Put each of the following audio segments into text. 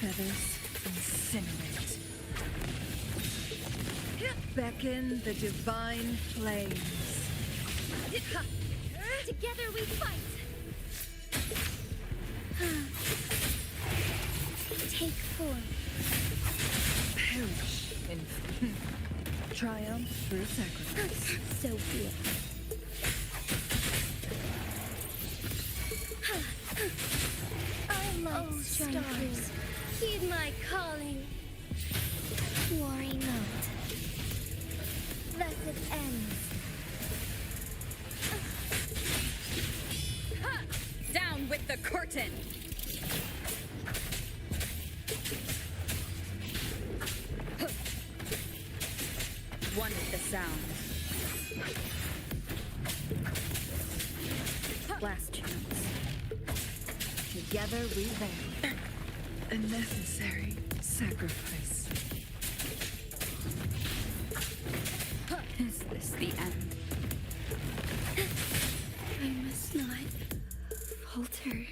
feathers, incinerate. Beckon the divine flames. Together we fight! Take form. Perish in triumph through sacrifice. So be it. Our lights shine through. Heed my calling. Warring out. Thus it ends. Down with the curtain! One with the sound. Last chance. Together we reign. A necessary sacrifice. Is this the end? I must not falter.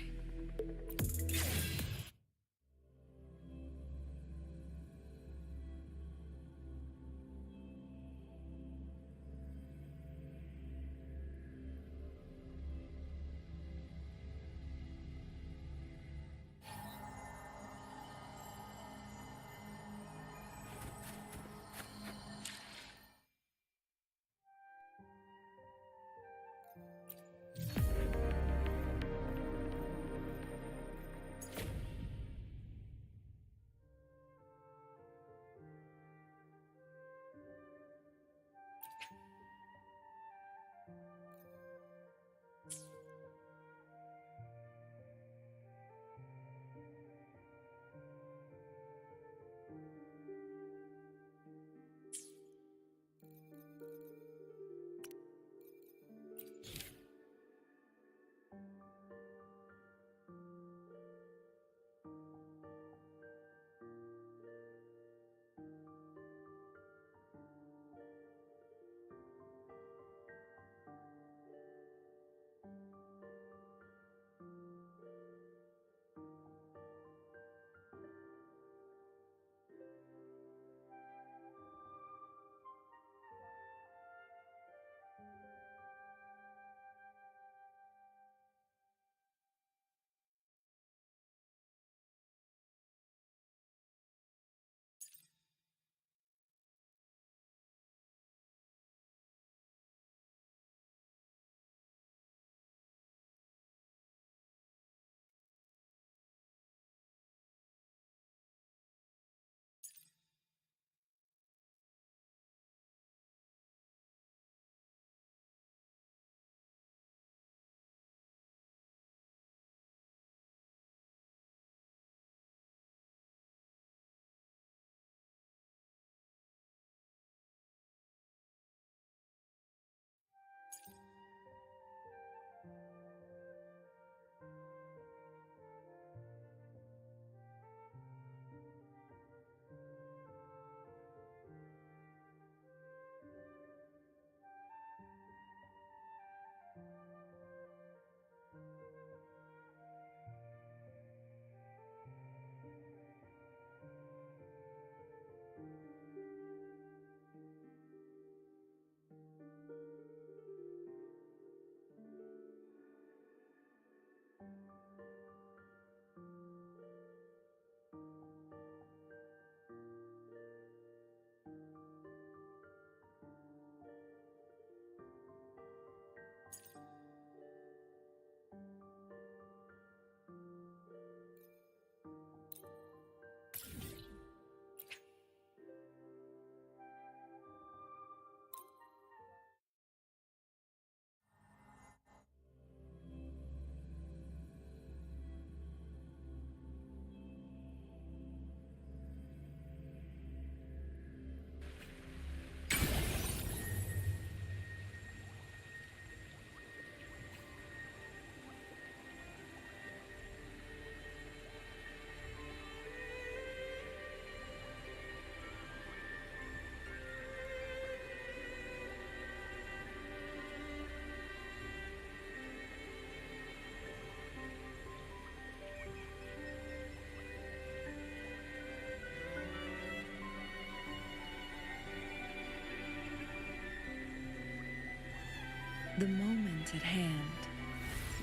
moment at hand.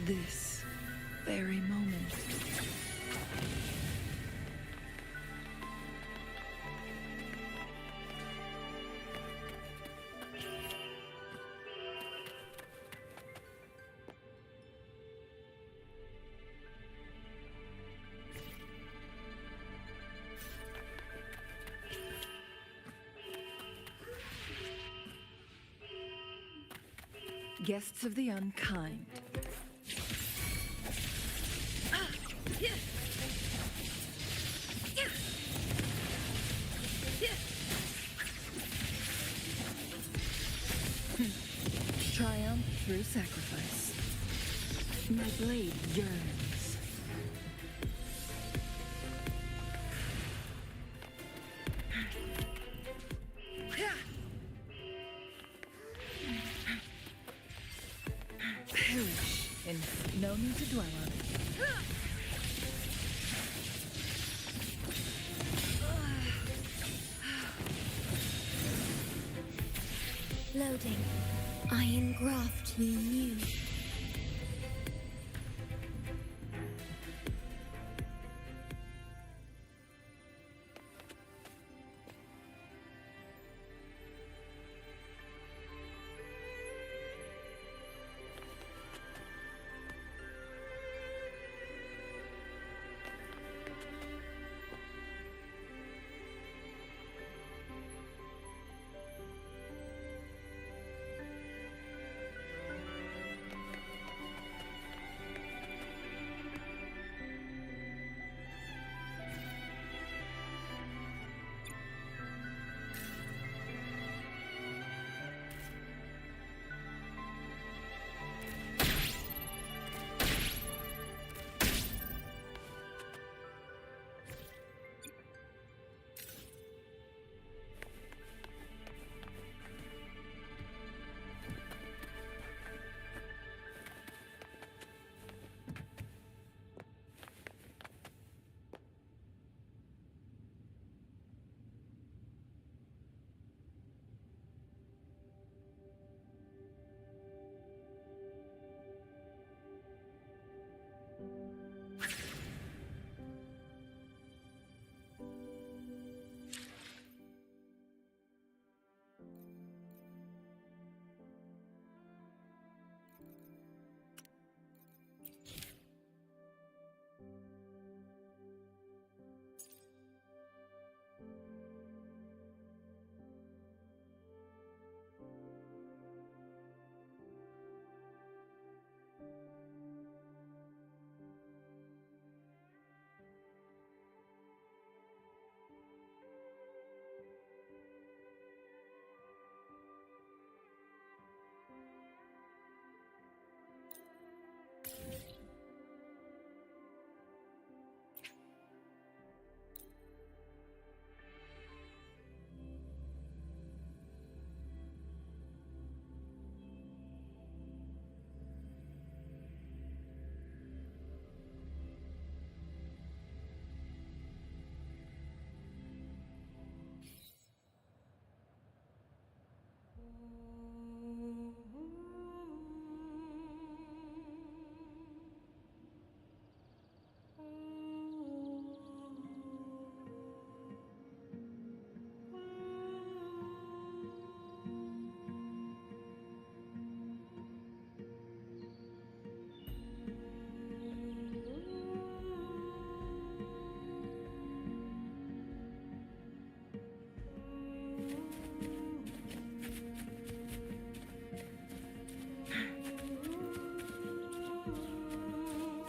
This very moment. Guests of the unkind. Triumph through sacrifice. My blade yearns. Perish in no need to dwell on it. Loading. I engraft you new.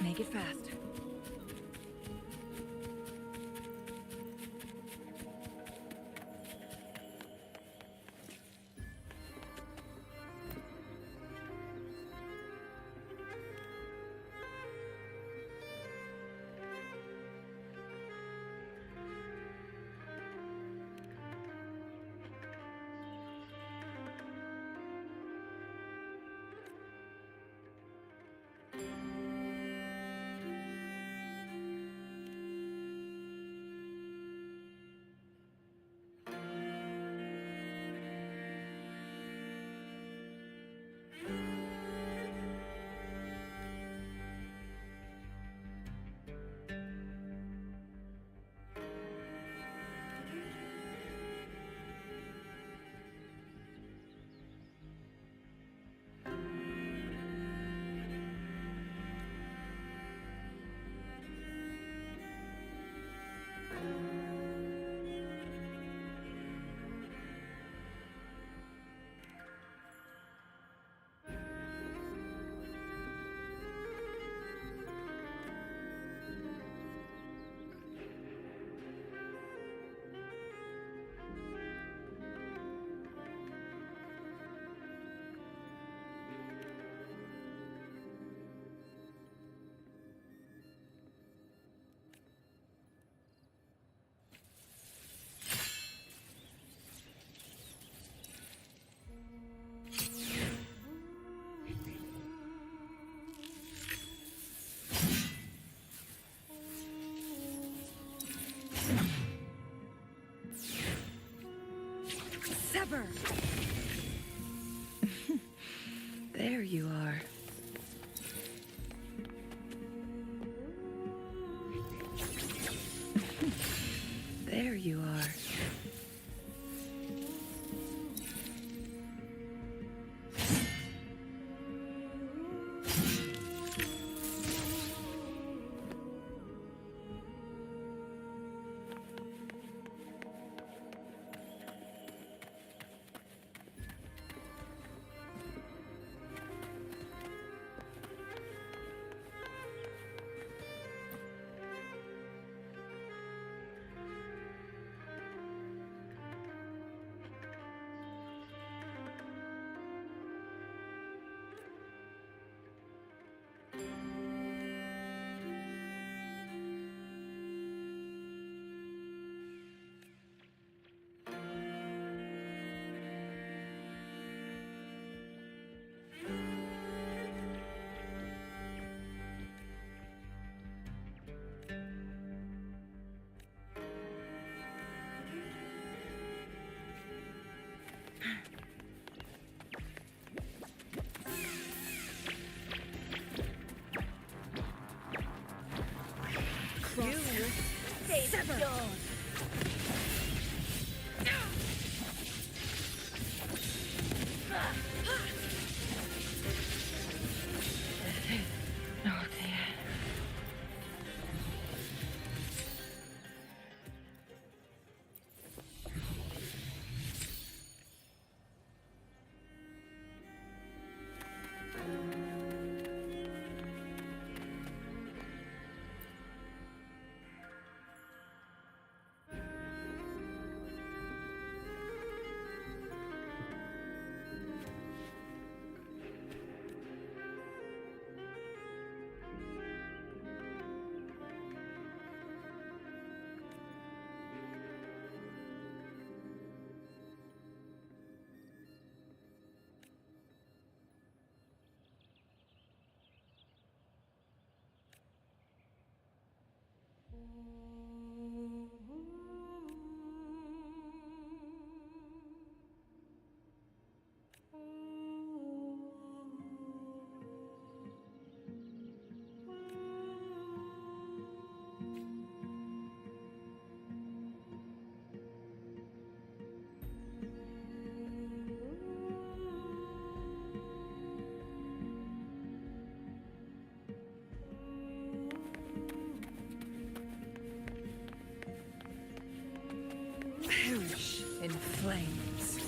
Make it fast. Sever! There you are. There you are. Sever! Okay. Perish in flames.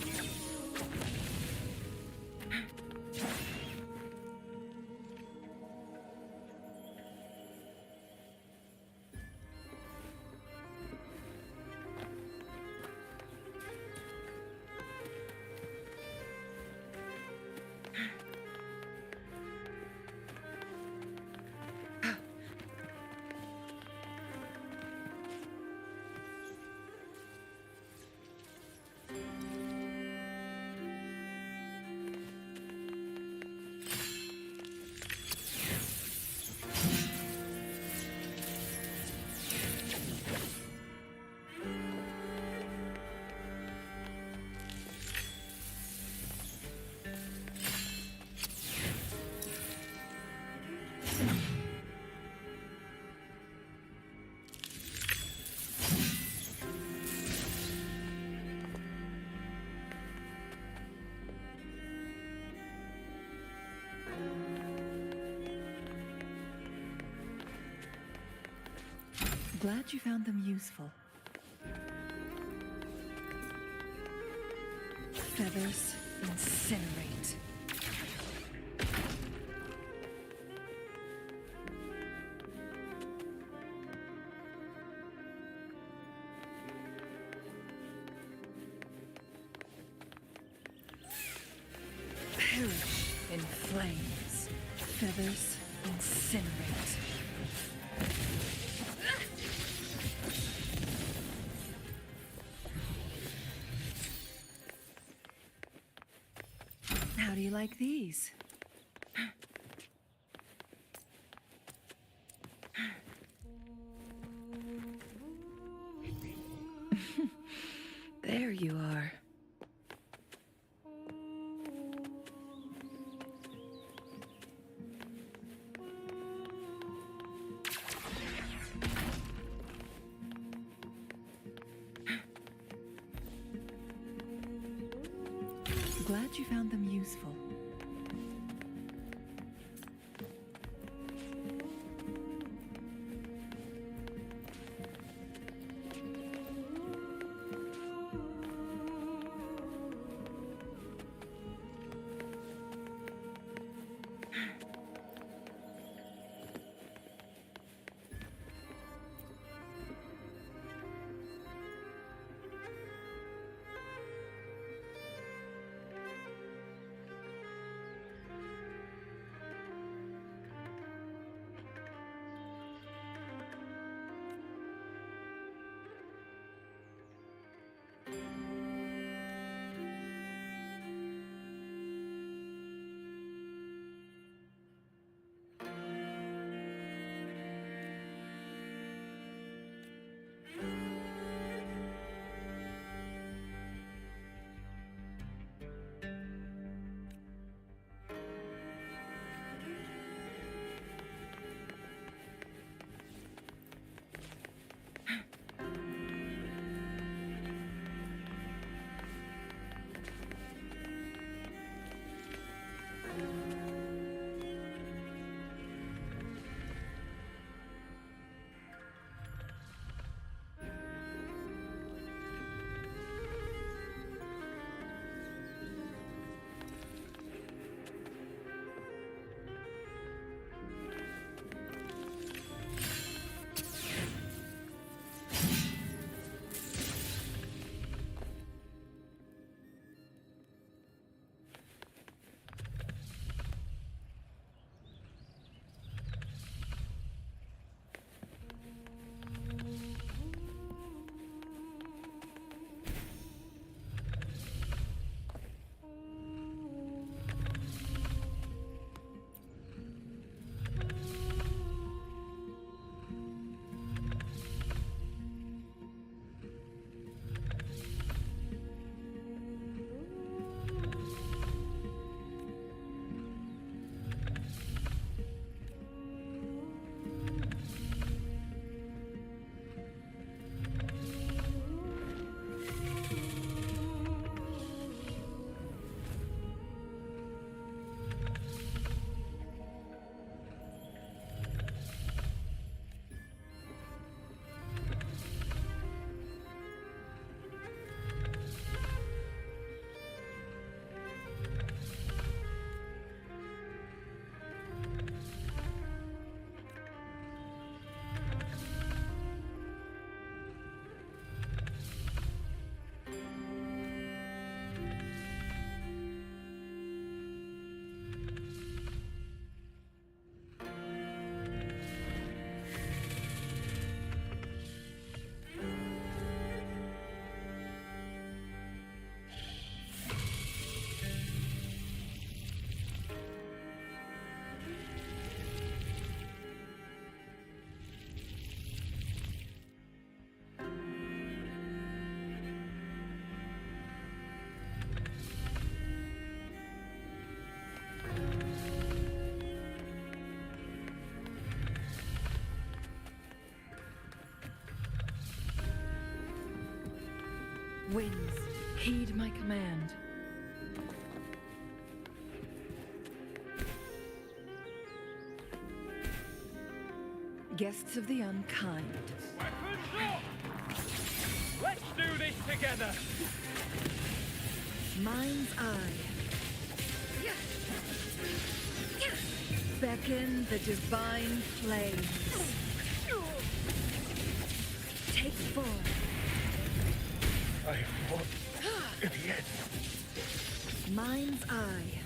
Glad you found them useful. Feathers incinerate. Perish in flames. Feathers incinerate. How do you like these? There you are. glad you found them useful. Winds, heed my command. Guests of the unkind. Weapons up! Let's do this together! Mind's eye. Beckon the divine flames. Take form. I have won in the end. Mind's eye.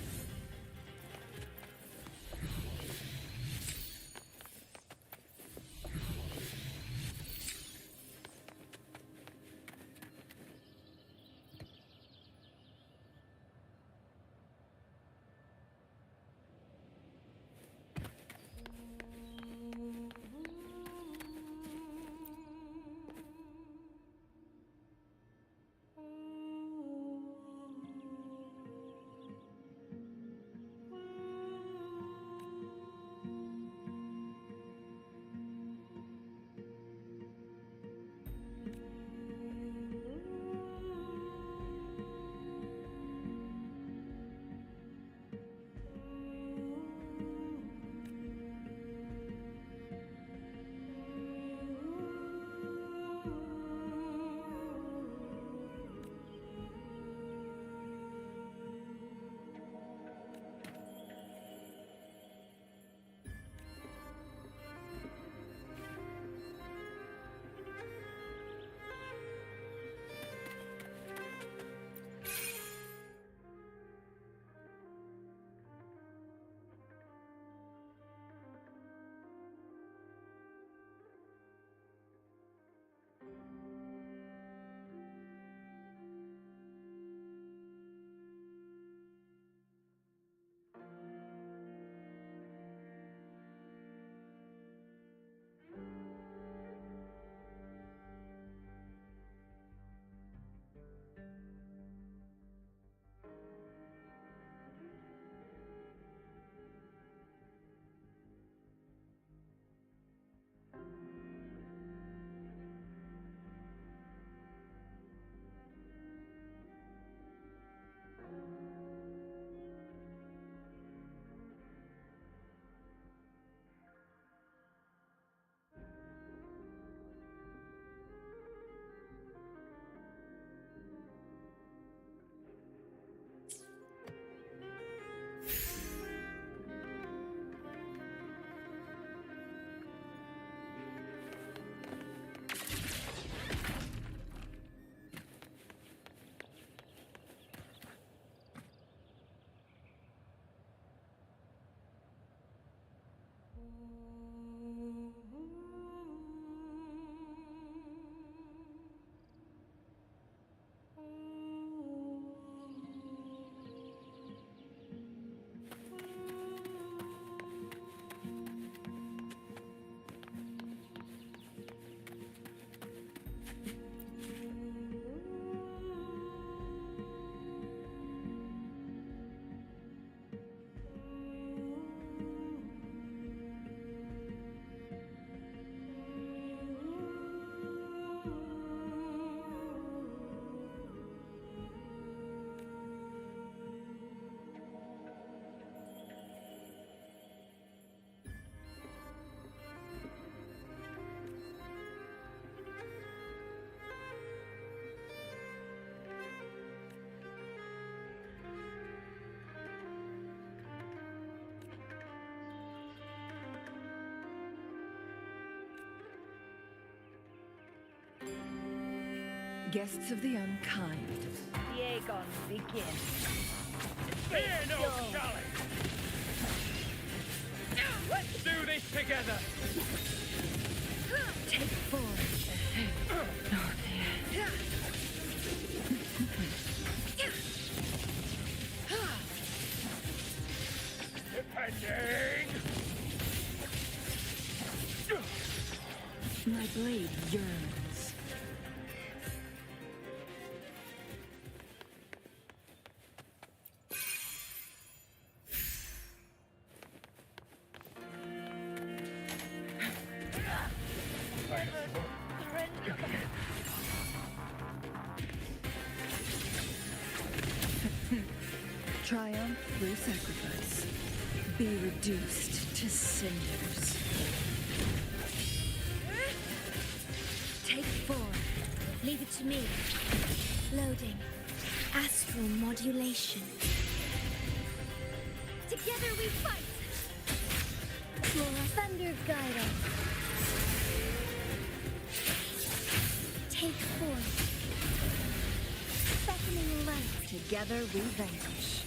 Guests of the unkind. The Aegon begins. Fear no challenge! Let's do this together! Take form. Depending! My blade yearns. Triumph through sacrifice. Be reduced to cinders. Take form. Leave it to me. Loading. Astral modulation. Together we fight! For thunder guide us. Take form. Beckoning light. Together we vanquish.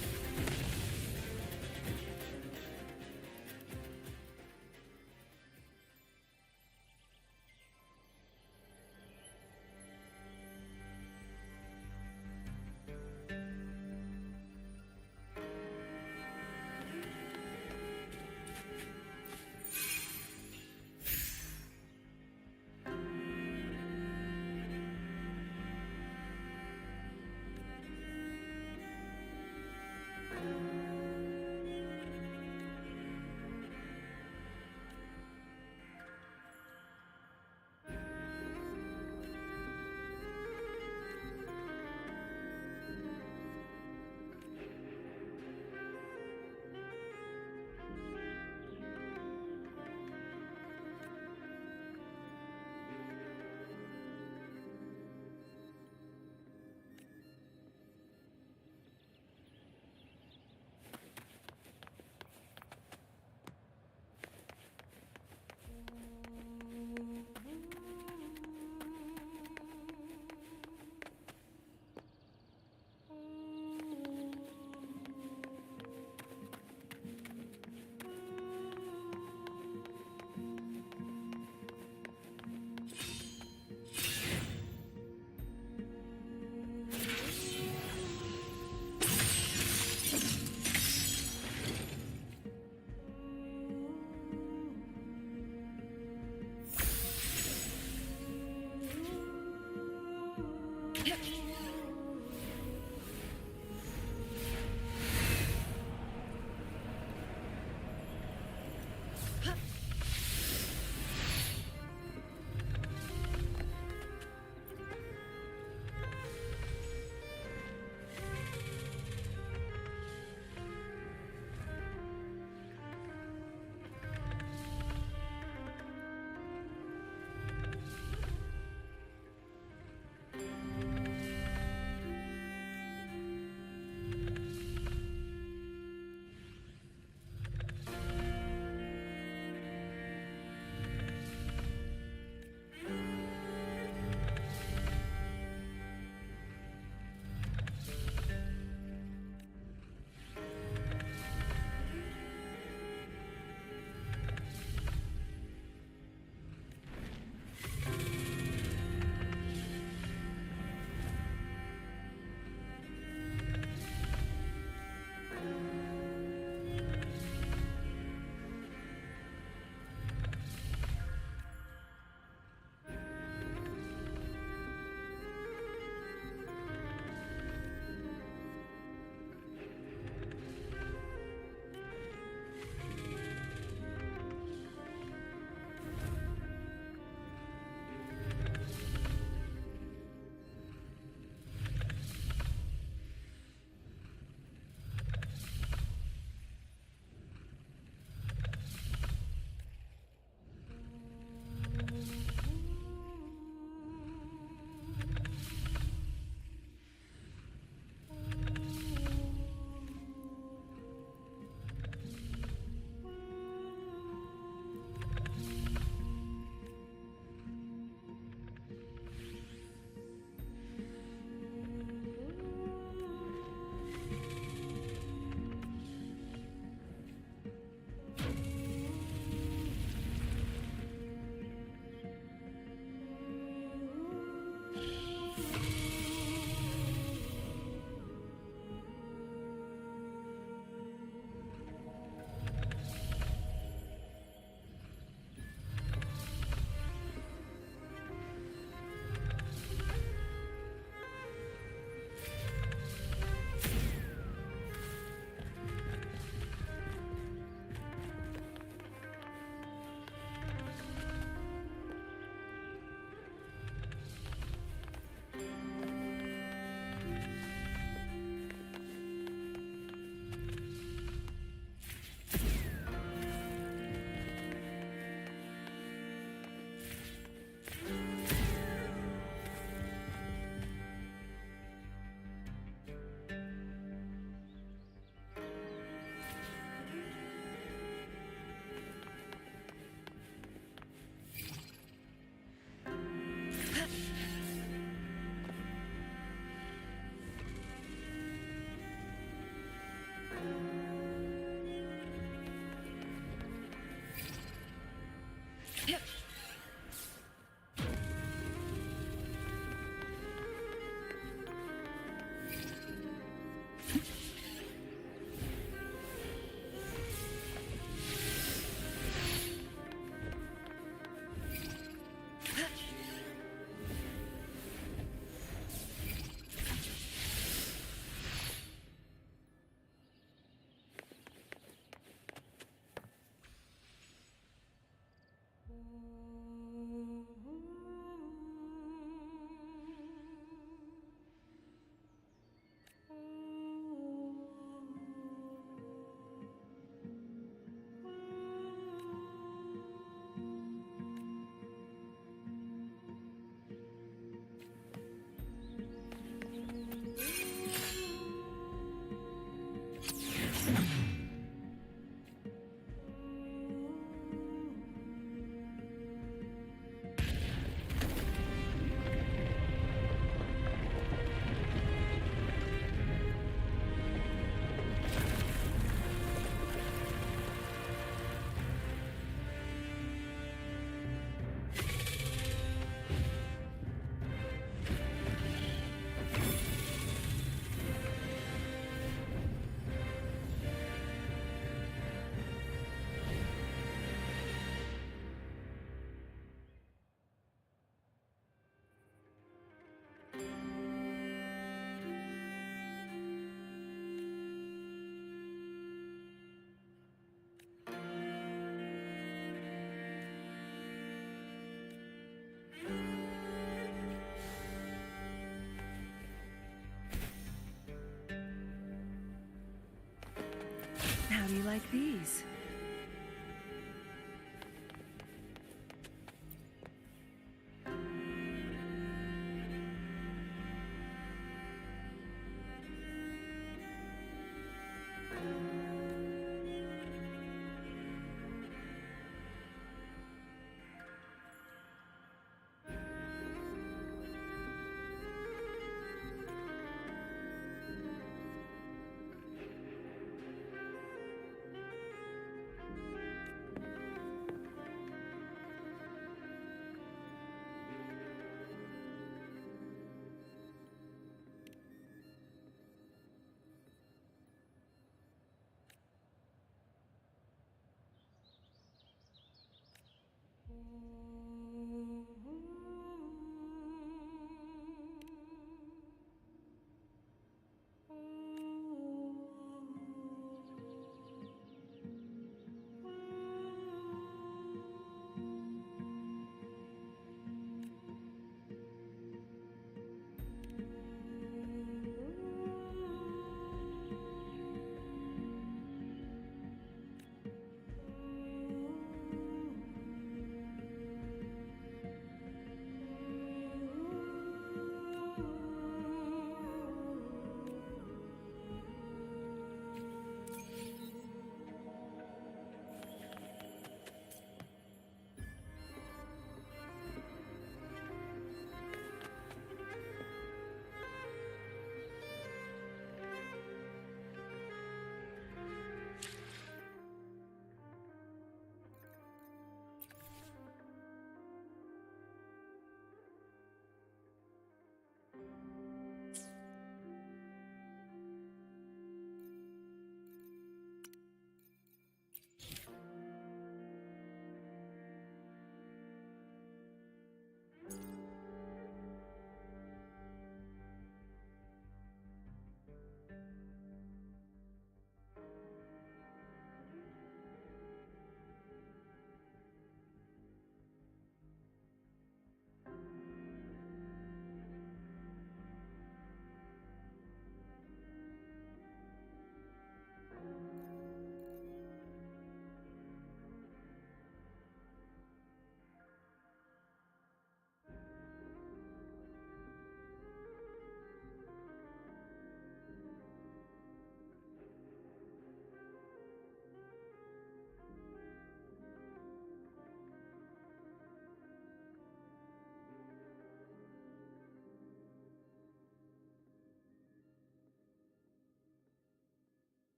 like these?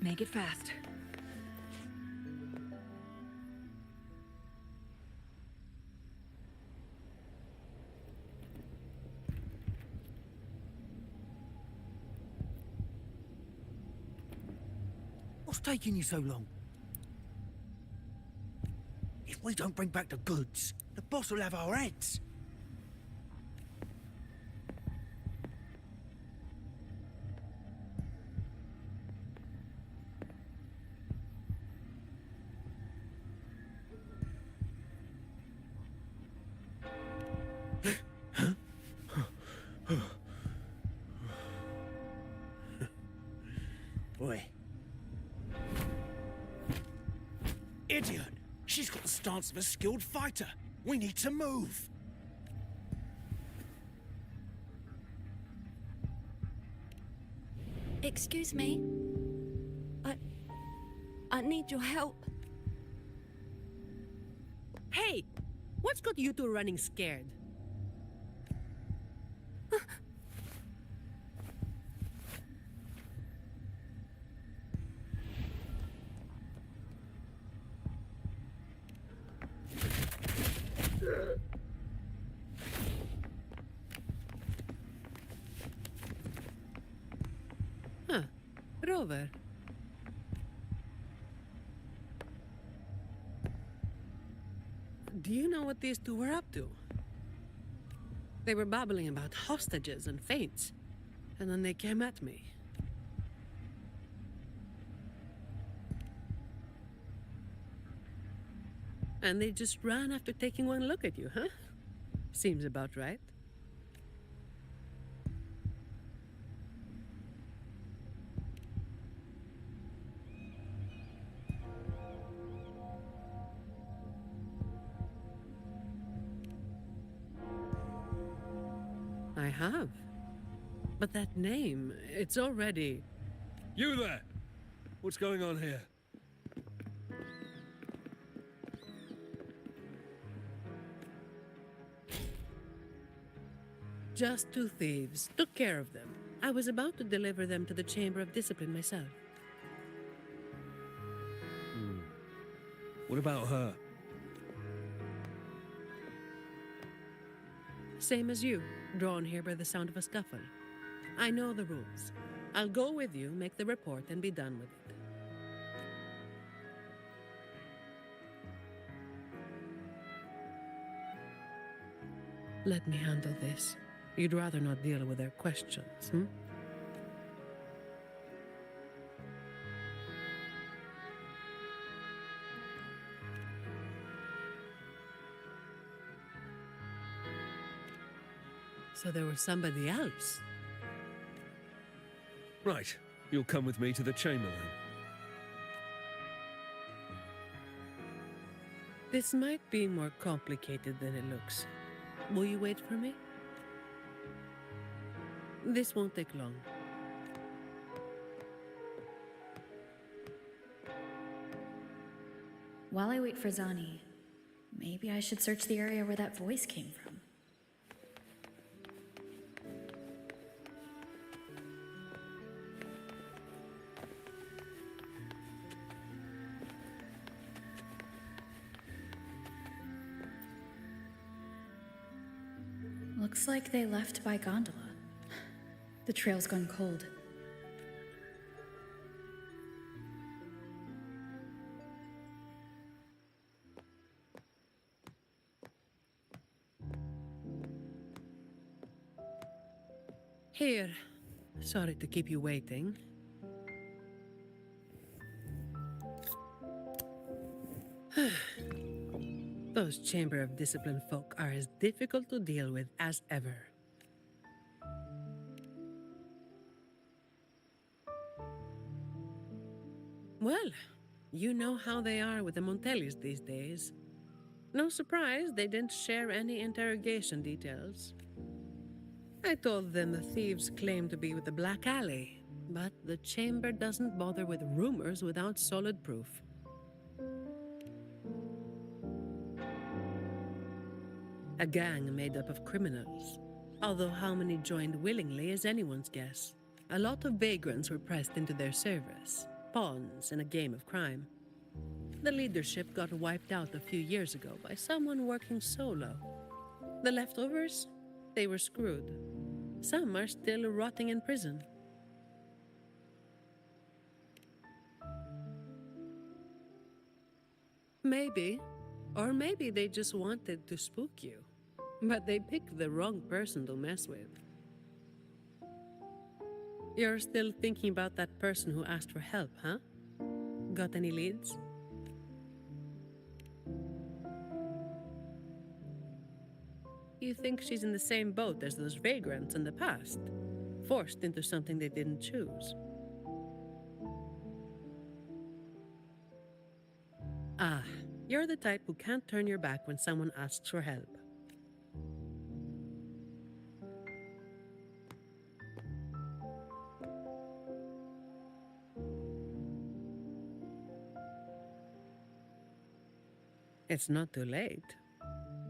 Make it fast. What's taking you so long? If we don't bring back the goods, the boss will have our heads. Boy. Idiot! She's got the stance of a skilled fighter. We need to move. Excuse me. I need your help. Hey! What's got you two running scared? Huh. Rover. Do you know what these two were up to? They were babbling about hostages and fates, and then they came at me. And they just ran after taking one look at you, huh? Seems about right. I have. But that name, it's already... You there! What's going on here? Just two thieves. Took care of them. I was about to deliver them to the Chamber of Discipline myself. What about her? Same as you, drawn here by the sound of a scuffle. I know the rules. I'll go with you, make the report, and be done with it. Let me handle this. You'd rather not deal with their questions, hmm? So there was somebody else. Right. You'll come with me to the chamber then. This might be more complicated than it looks. Will you wait for me? This won't take long. While I wait for Zani, maybe I should search the area where that voice came from. Looks like they left by gondola. The trail's gone cold. Here. Sorry to keep you waiting. Those Chamber of Discipline folk are as difficult to deal with as ever. Well, you know how they are with the Montellis these days. No surprise they didn't share any interrogation details. I told them the thieves claimed to be with the Black Alley, but the Chamber doesn't bother with rumors without solid proof. A gang made up of criminals, although how many joined willingly is anyone's guess. A lot of vagrants were pressed into their service, pawns in a game of crime. The leadership got wiped out a few years ago by someone working solo. The leftovers? They were screwed. Some are still rotting in prison. Maybe. Or maybe they just wanted to spook you. But they picked the wrong person to mess with. You're still thinking about that person who asked for help, huh? Got any leads? You think she's in the same boat as those vagrants in the past, forced into something they didn't choose? Ah, you're the type who can't turn your back when someone asks for help. It's not too late.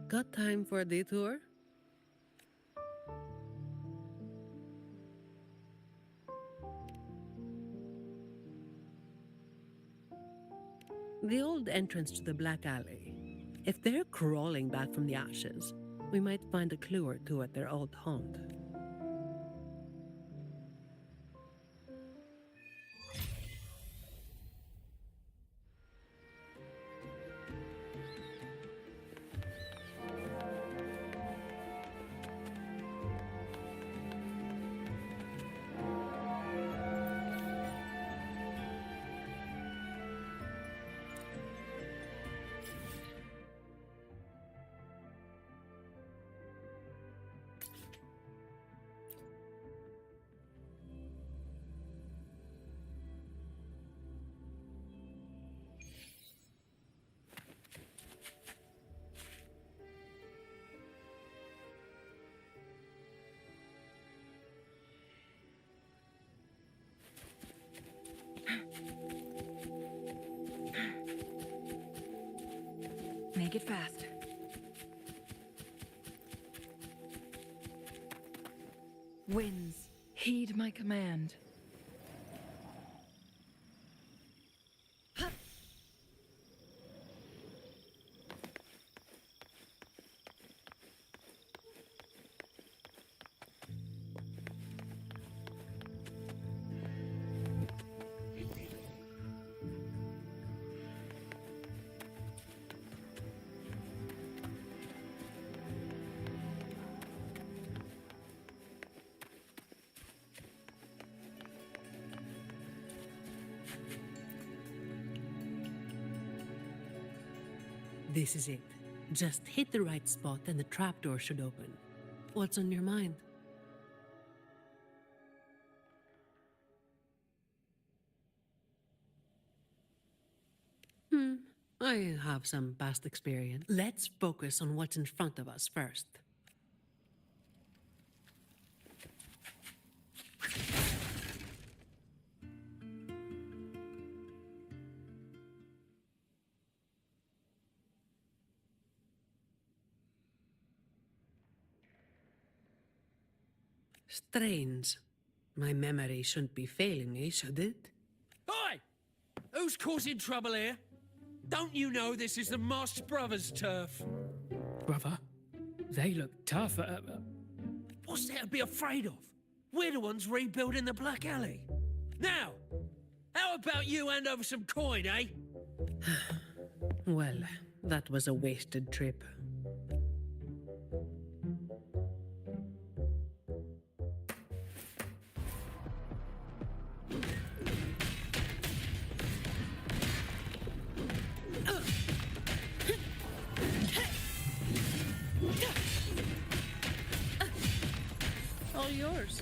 Got time for a detour? The old entrance to the Black Alley. If they're crawling back from the ashes, we might find a clue or two at their old haunt. Make it fast. Winds, heed my command. This is it. Just hit the right spot and the trapdoor should open. What's on your mind? I have some past experience. Let's focus on what's in front of us first. Strange. My memory shouldn't be failing me, should it? Oi! Who's causing trouble here? Don't you know this is the Moss Brothers' turf? Brother, they look tough. What's there to be afraid of? We're the ones rebuilding the Black Alley. Now, how about you hand over some coin, eh? Well, that was a wasted trip. All yours.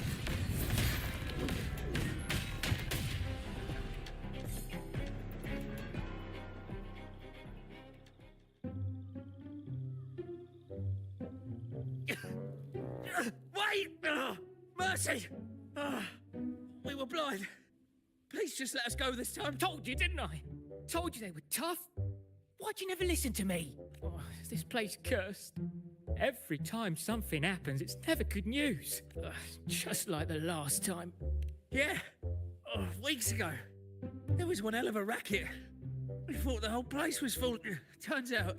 Wait! Mercy! We were blind. Please just let us go this time. Told you, didn't I? Told you they were tough. Why'd you never listen to me? Oh, is this place cursed? Every time something happens, it's never good news. Just like the last time. Yeah, weeks ago. There was one hell of a racket. We thought the whole place was full. Turns out,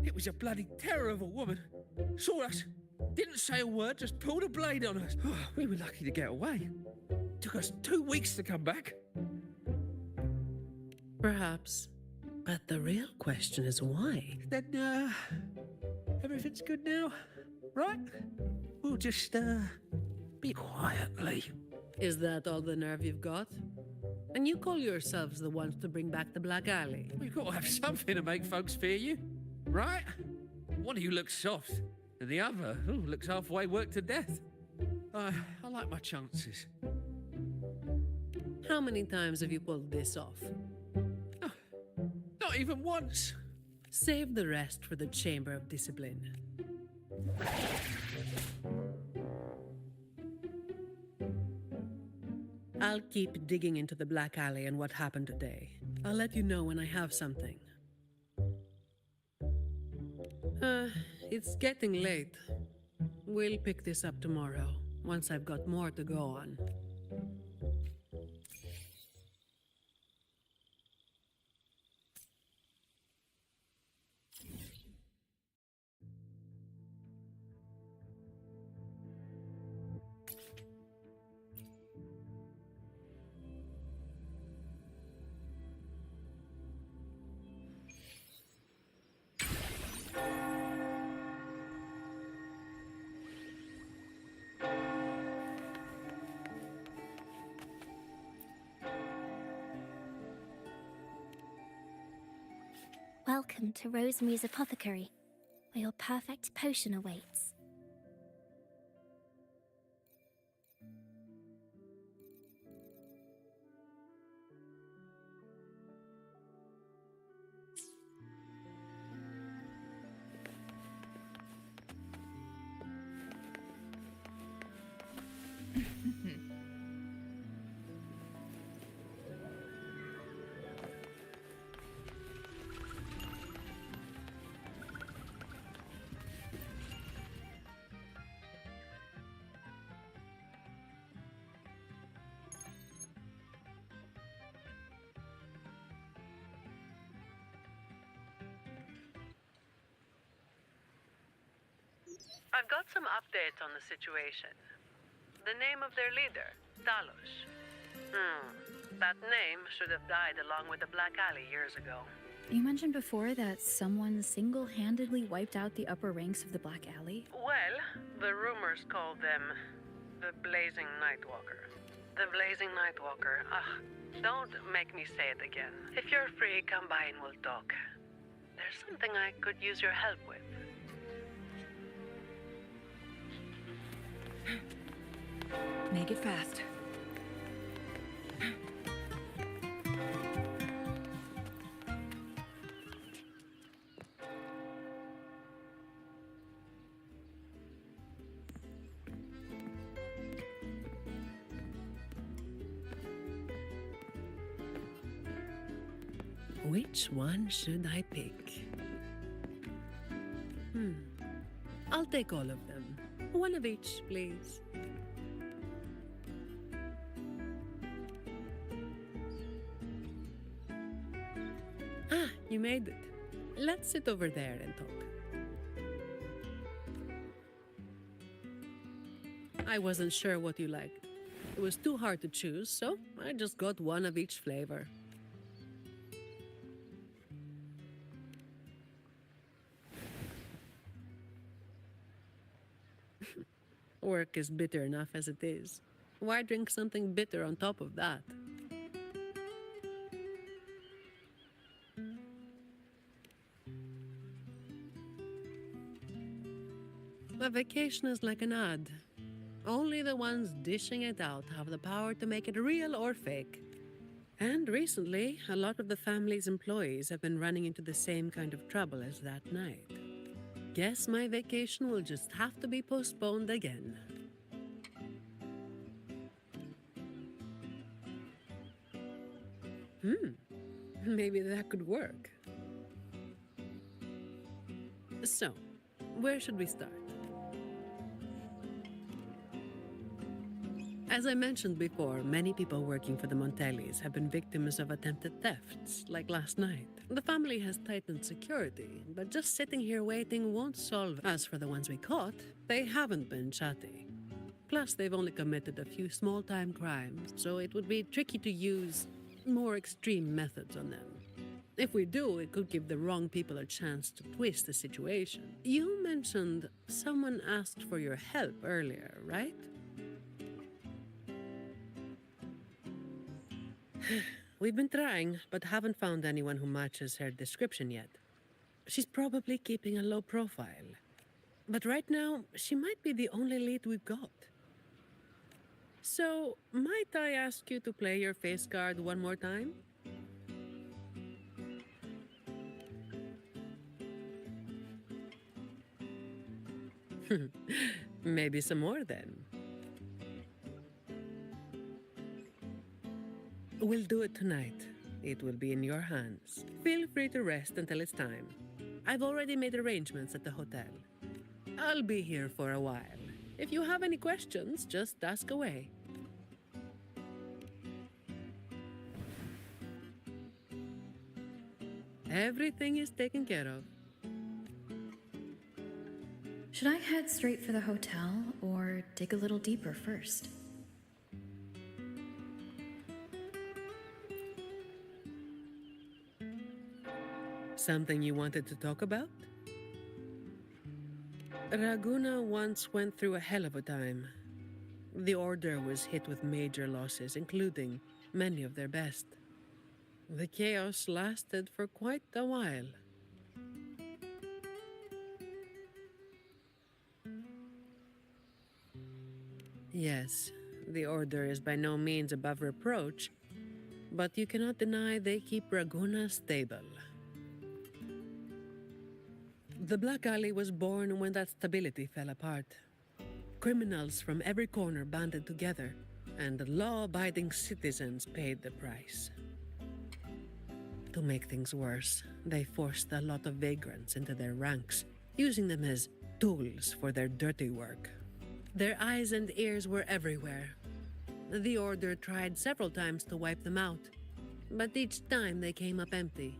it was a bloody terror of a woman. Saw us, didn't say a word, just pulled a blade on us. We were lucky to get away. Took us 2 weeks to come back. Perhaps. But the real question is why? Then, everything's good now, right? We'll just, be quietly. Is that all the nerve you've got? And you call yourselves the ones to bring back the Black Alley? We've got to have something to make folks fear you, right? One of you looks soft, and the other looks halfway worked to death. I like my chances. How many times have you pulled this off? Not even once. Save the rest for the Chamber of Discipline. I'll keep digging into the Black Alley and what happened today. I'll let you know when I have something. It's getting late. We'll pick this up tomorrow, once I've got more to go on. Welcome to Rosemary's Apothecary, where your perfect potion awaits. I've got some updates on the situation. The name of their leader, Talos. That name should have died along with the Black Alley years ago. You mentioned before that someone single-handedly wiped out the upper ranks of the Black Alley? Well, the rumors call them the Blazing Nightwalker. The Blazing Nightwalker. Don't make me say it again. If you're free, come by and we'll talk. There's something I could use your help with. Make it fast. Which one should I pick? I'll take all of them. One of each, please. You made it. Let's sit over there and talk. I wasn't sure what you liked. It was too hard to choose, so I just got one of each flavor. Work is bitter enough as it is. Why drink something bitter on top of that? A vacation is like an ad. Only the ones dishing it out have the power to make it real or fake. And recently, a lot of the family's employees have been running into the same kind of trouble as that night. Guess my vacation will just have to be postponed again. Maybe that could work. So, where should we start? As I mentioned before, many people working for the Montellis have been victims of attempted thefts, like last night. The family has tightened security, but just sitting here waiting won't solve. As for the ones we caught, they haven't been chatty. Plus, they've only committed a few small-time crimes, so it would be tricky to use more extreme methods on them. If we do, it could give the wrong people a chance to twist the situation. You mentioned someone asked for your help earlier, right? We've been trying, but haven't found anyone who matches her description yet. She's probably keeping a low profile. But right now, she might be the only lead we've got. So, might I ask you to play your face card one more time? Maybe some more then. We'll do it tonight. It will be in your hands. Feel free to rest until it's time. I've already made arrangements at the hotel. I'll be here for a while. If you have any questions, just ask away. Everything is taken care of. Should I head straight for the hotel or dig a little deeper first? Something you wanted to talk about? Raguna once went through a hell of a time. The Order was hit with major losses, including many of their best. The chaos lasted for quite a while. Yes, the Order is by no means above reproach, but you cannot deny they keep Raguna stable. The Black Alley was born when that stability fell apart. Criminals from every corner banded together, and law-abiding citizens paid the price. To make things worse, they forced a lot of vagrants into their ranks, using them as tools for their dirty work. Their eyes and ears were everywhere. The Order tried several times to wipe them out, but each time they came up empty.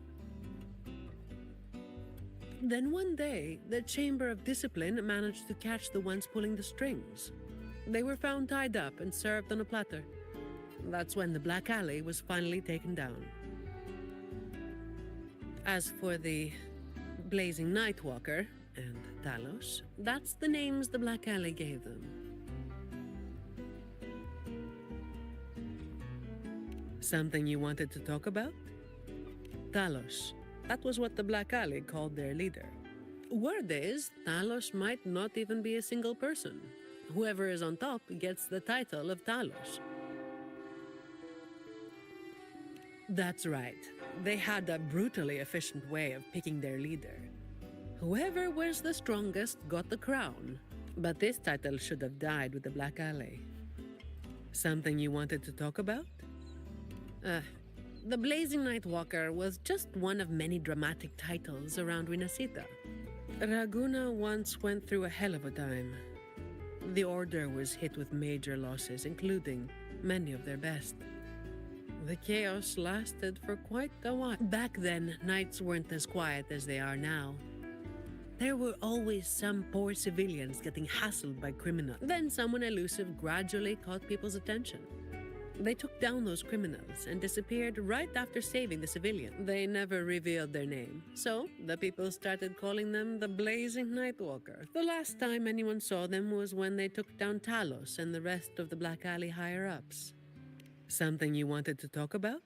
Then one day, the Chamber of Discipline managed to catch the ones pulling the strings. They were found tied up and served on a platter. That's when the Black Alley was finally taken down. As for the Blazing Nightwalker and Talos, that's the names the Black Alley gave them. Something you wanted to talk about? Talos. That was what the Black Alley called their leader. Word is, Talos might not even be a single person. Whoever is on top gets the title of Talos. That's right. They had a brutally efficient way of picking their leader. Whoever was the strongest got the crown. But this title should have died with the Black Alley. Something you wanted to talk about? The Blazing Nightwalker was just one of many dramatic titles around Winasita. Raguna once went through a hell of a time. The Order was hit with major losses, including many of their best. The chaos lasted for quite a while. Back then, nights weren't as quiet as they are now. There were always some poor civilians getting hassled by criminals. Then someone elusive gradually caught people's attention. They took down those criminals and disappeared right after saving the civilian. They never revealed their name, so the people started calling them the Blazing Nightwalker. The last time anyone saw them was when they took down Talos and the rest of the Black Alley higher-ups. Something you wanted to talk about?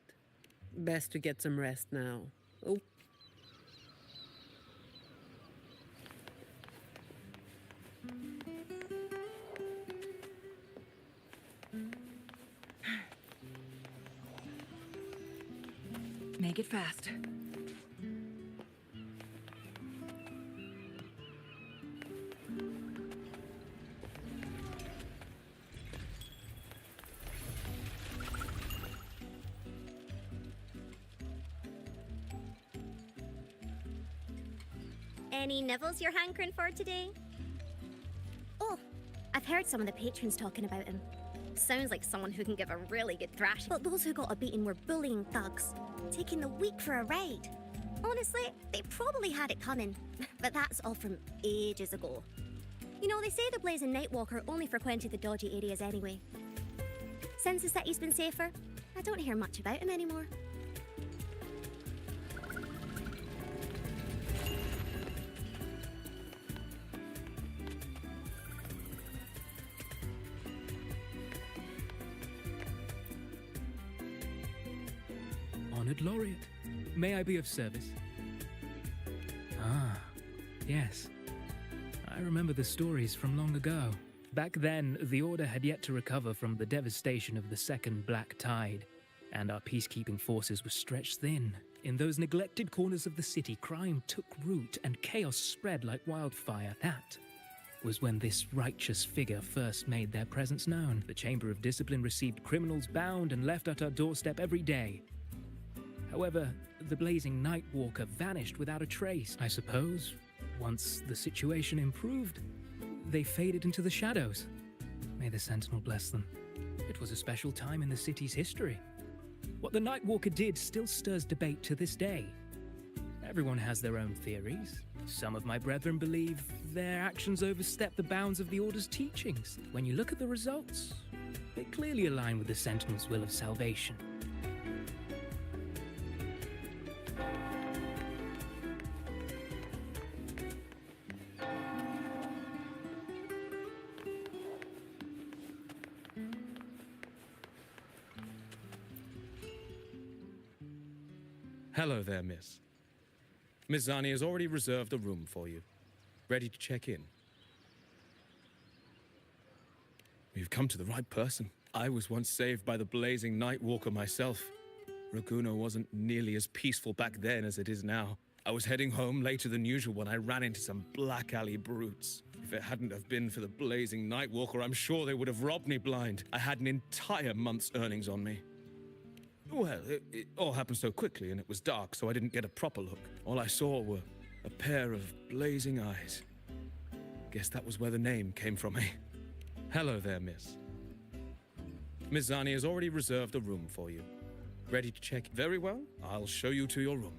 Best to get some rest now. Oh. Make it fast. Any Neville's you're hankering for today? Oh, I've heard some of the patrons talking about him. Sounds like someone who can give a really good thrash. But those who got a beating were bullying thugs, taking the weak for a ride. Honestly, they probably had it coming, but that's all from ages ago. You know, they say the Blazing Nightwalker only frequented the dodgy areas anyway. Since the city's been safer, I don't hear much about him anymore. Honored Laureate, may I be of service? Ah, yes. I remember the stories from long ago. Back then, the Order had yet to recover from the devastation of the Second Black Tide, and our peacekeeping forces were stretched thin. In those neglected corners of the city, crime took root and chaos spread like wildfire. That was when this righteous figure first made their presence known. The Chamber of Discipline received criminals bound and left at our doorstep every day. However, the Blazing Nightwalker vanished without a trace. I suppose, once the situation improved, they faded into the shadows. May the Sentinel bless them. It was a special time in the city's history. What the Nightwalker did still stirs debate to this day. Everyone has their own theories. Some of my brethren believe their actions overstep the bounds of the Order's teachings. When you look at the results, they clearly align with the Sentinel's will of salvation. Hello there, miss. Miss Zani has already reserved a room for you. Ready to check in. You've come to the right person. I was once saved by the Blazing Nightwalker myself. Raguno wasn't nearly as peaceful back then as it is now. I was heading home later than usual when I ran into some black alley brutes. If it hadn't have been for the Blazing Nightwalker, I'm sure they would have robbed me blind. I had an entire month's earnings on me. Well, it all happened so quickly and it was dark, so I didn't get a proper look. All I saw were a pair of blazing eyes. Guess that was where the name came from, eh? Hello there, miss. Miss Zani has already reserved a room for you. Ready to check? Very well, I'll show you to your room.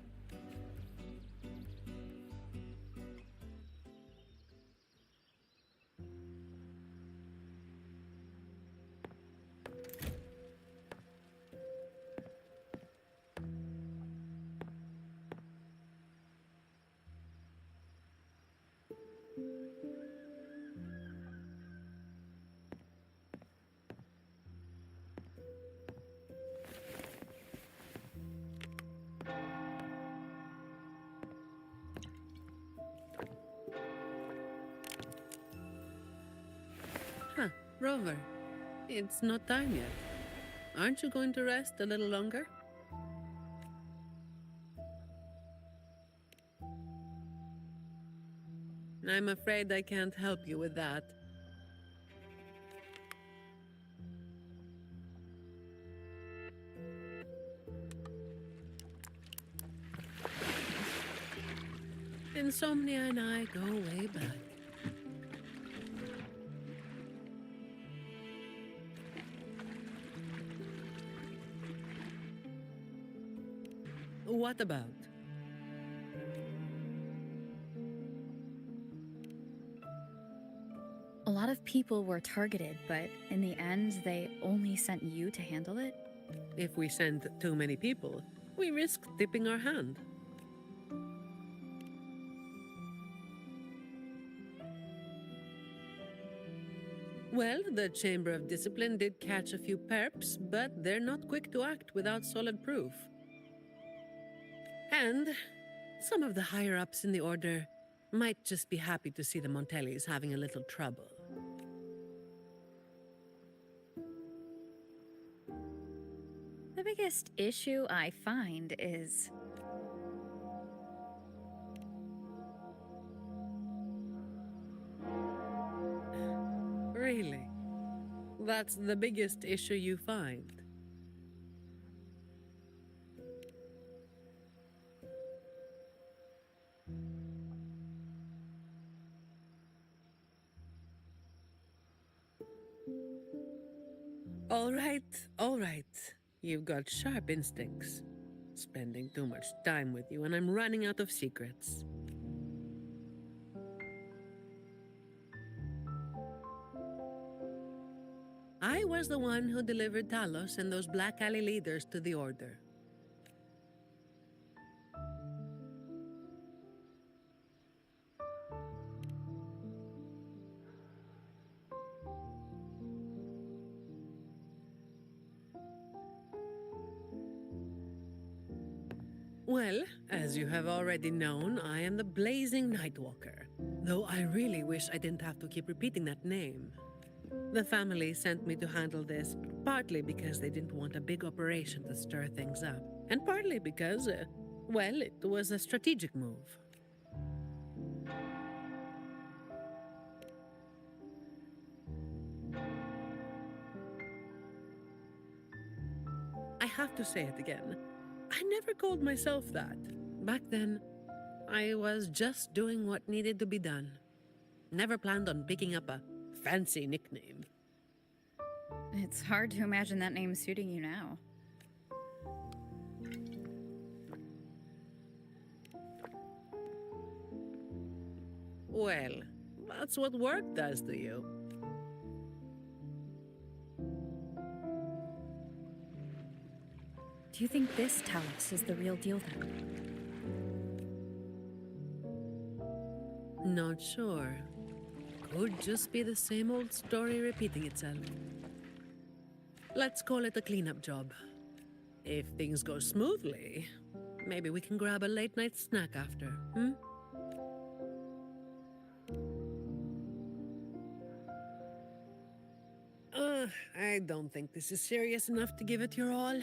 Rover, it's not time yet. Aren't you going to rest a little longer? I'm afraid I can't help you with that. Insomnia and I go way back. What about? A lot of people were targeted, but in the end, they only sent you to handle it? If we send too many people, we risk tipping our hand. Well, the Chamber of Discipline did catch a few perps, but they're not quick to act without solid proof. And some of the higher-ups in the Order might just be happy to see the Montellis having a little trouble. The biggest issue I find is... Really? That's the biggest issue you find? All right, all right. You've got sharp instincts. Spending too much time with you, and I'm running out of secrets. I was the one who delivered Talos and those Black Alley leaders to the Order. Well, as you have already known, I am the Blazing Nightwalker. Though I really wish I didn't have to keep repeating that name. The family sent me to handle this, partly because they didn't want a big operation to stir things up, and partly because, well, it was a strategic move. I have to say it again. I never called myself that. Back then, I was just doing what needed to be done. Never planned on picking up a fancy nickname. It's hard to imagine that name suiting you now. Well, that's what work does to you. Do you think this Talos is the real deal then? Not sure. Could just be the same old story repeating itself. Let's call it a cleanup job. If things go smoothly, maybe we can grab a late-night snack after, hmm? I don't think this is serious enough to give it your all.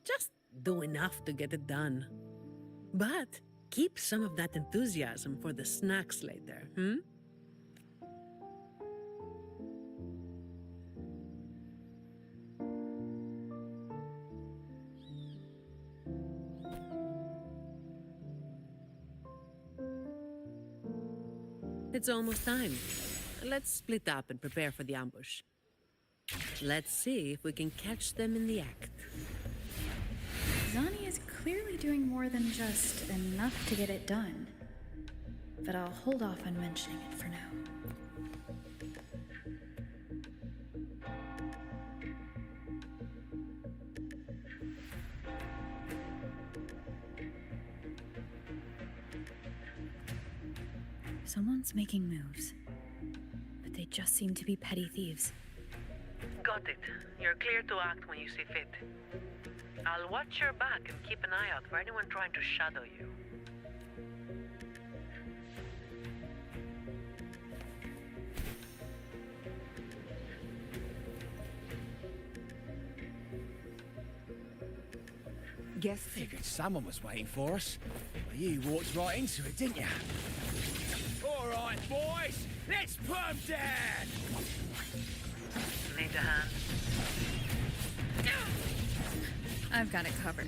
Just do enough to get it done. But keep some of that enthusiasm for the snacks later, hmm? It's almost time. Let's split up and prepare for the ambush. Let's see if we can catch them in the act. Zani is clearly doing more than just enough to get it done. But I'll hold off on mentioning it for now. Someone's making moves, but they just seem to be petty thieves. Got it. You're clear to act when you see fit. I'll watch your back and keep an eye out for anyone trying to shadow you. Guess figured someone was waiting for us. Well, you walked right into it, didn't you? All right, boys, let's put 'em down. Need a hand? I've got it covered.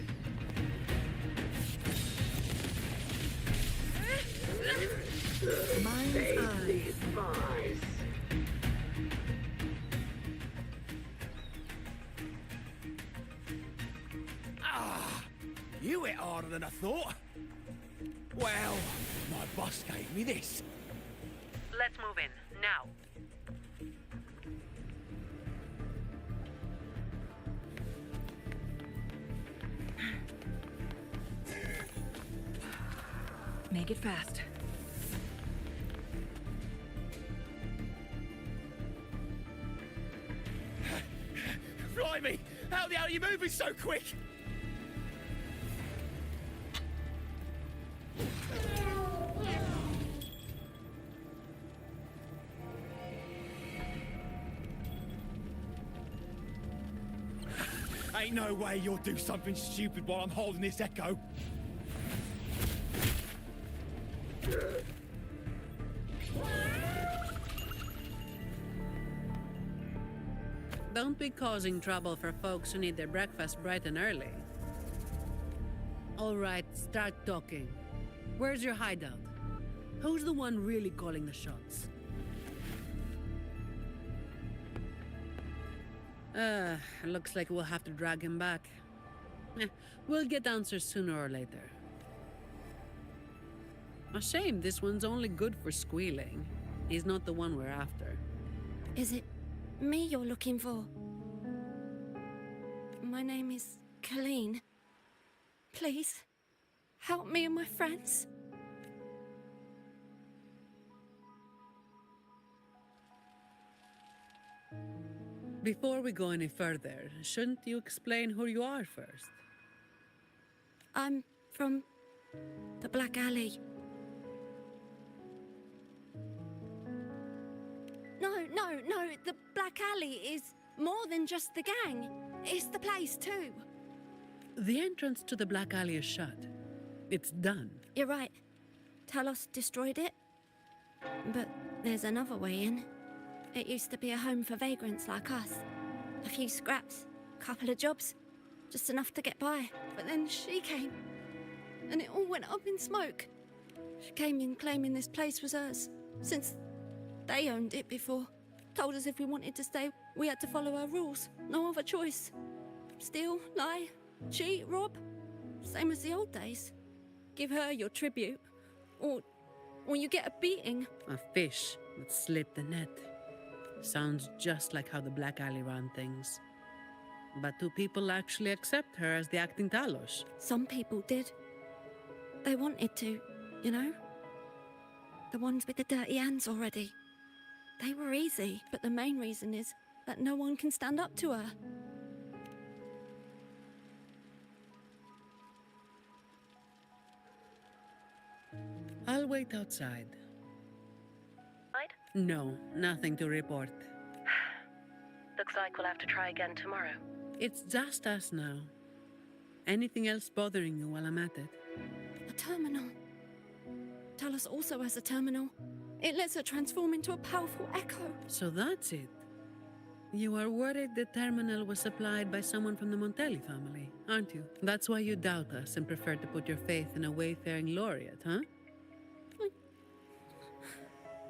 Mind's eye. Ah, you hit harder than I thought. Well, my boss gave me this. Let's move in, now. Make it fast. Blimey, how the hell are you moving so quick? Ain't no way you'll do something stupid while I'm holding this echo. Don't be causing trouble for folks who need their breakfast bright and early. All right, start talking. Where's your hideout? Who's the one really calling the shots? Looks like we'll have to drag him back. We'll get answers sooner or later. A shame this one's only good for squealing. He's not the one we're after. Is it me you're looking for? My name is Colleen. Please, help me and my friends. Before we go any further, shouldn't you explain who you are first? I'm from the Black Alley. No, the Black Alley is more than just the gang. It's the place too. The entrance to the Black Alley is shut. It's done. You're right. Talos destroyed it. But there's another way in. It used to be a home for vagrants like us. A few scraps, couple of jobs, just enough to get by. But then she came, and it all went up in smoke. She came in claiming this place was hers, since they owned it before. Told us if we wanted to stay, we had to follow her rules. No other choice. Steal, lie, cheat, rob. Same as the old days. Give her your tribute, or you get a beating. A fish that slipped the net. Sounds just like how the Black Alley ran things. But do people actually accept her as the acting Talos? Some people did. They wanted to, you know? The ones with the dirty hands already. They were easy, but the main reason is that no one can stand up to her. I'll wait outside. Right? No, nothing to report. Looks like we'll have to try again tomorrow. It's just us now. Anything else bothering you while I'm at it? A terminal. Talos also has a terminal. It lets her transform into a powerful echo. So that's it. You are worried the terminal was supplied by someone from the Montelli family, aren't you? That's why you doubt us and prefer to put your faith in a wayfaring laureate, huh?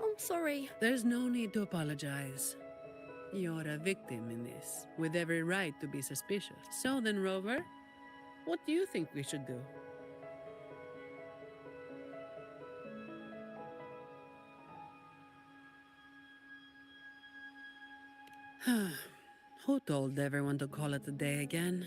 I'm sorry. There's no need to apologize. You're a victim in this, with every right to be suspicious. So then, Rover, what do you think we should do? Who told everyone to call it a day again?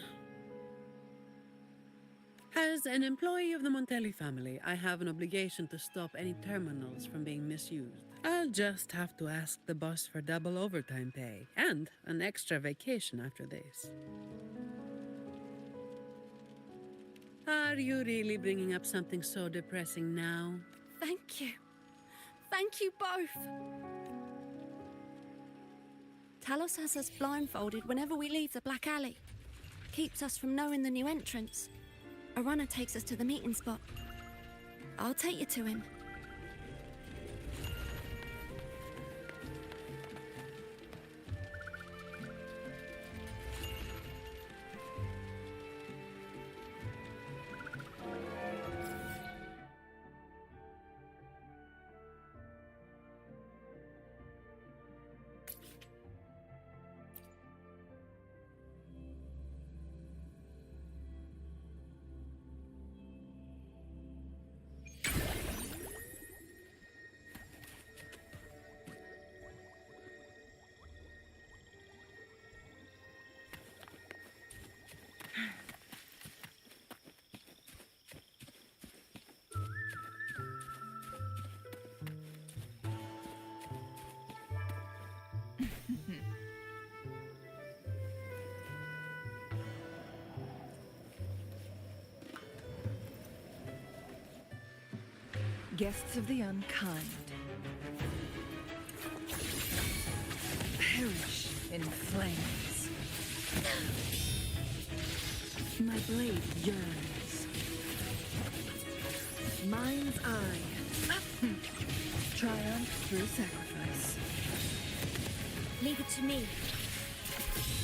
As an employee of the Montelli family, I have an obligation to stop any terminals from being misused. I'll just have to ask the boss for double overtime pay and an extra vacation after this. Are you really bringing up something so depressing now? Thank you. Thank you both. Talos has us blindfolded whenever we leave the Black Alley. Keeps us from knowing the new entrance. A runner takes us to the meeting spot. I'll take you to him. Guests of the unkind, perish in flames. My blade yearns. Mind's eye. Triumph through sacrifice. Leave it to me.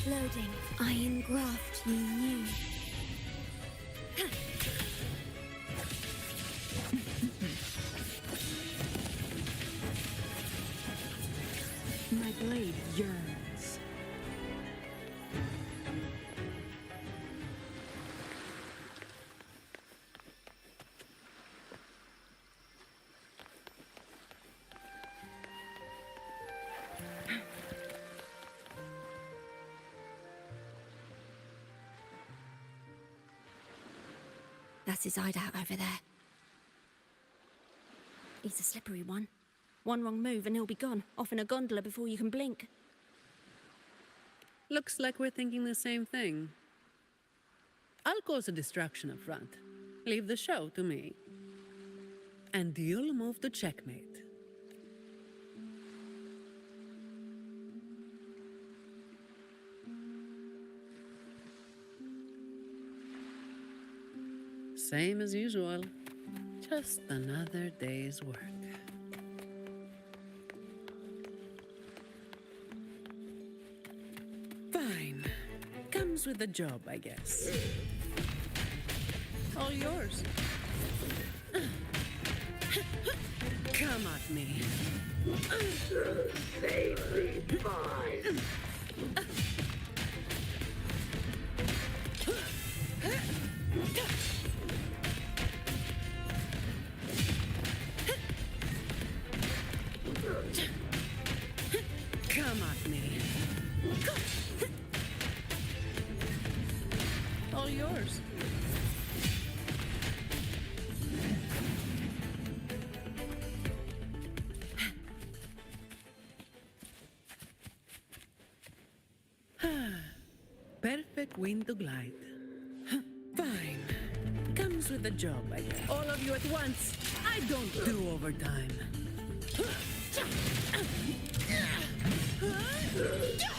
Loading. I engraft you new. My blade yearns. Talus's hideout over there. He's a slippery one. One wrong move and he'll be gone, off in a gondola before you can blink. Looks like we're thinking the same thing. I'll cause a distraction up front. Leave the show to me. And you'll move to checkmate. Same as usual. Just another day's work. Fine. Comes with the job, I guess. All yours. Come at me. Safely fine. Come at me. All yours. Perfect wind to glide. Fine. Comes with the job, I guess. All of you at once. I don't do overtime.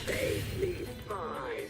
Safely fine.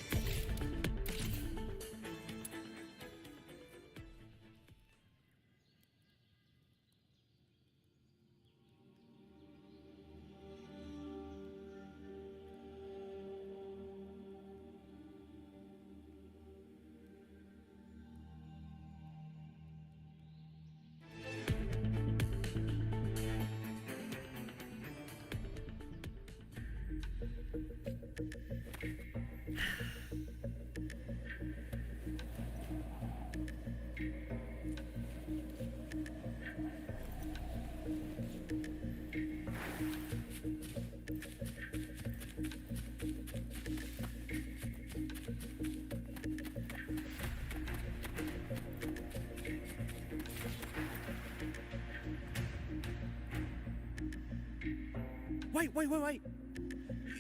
Wait.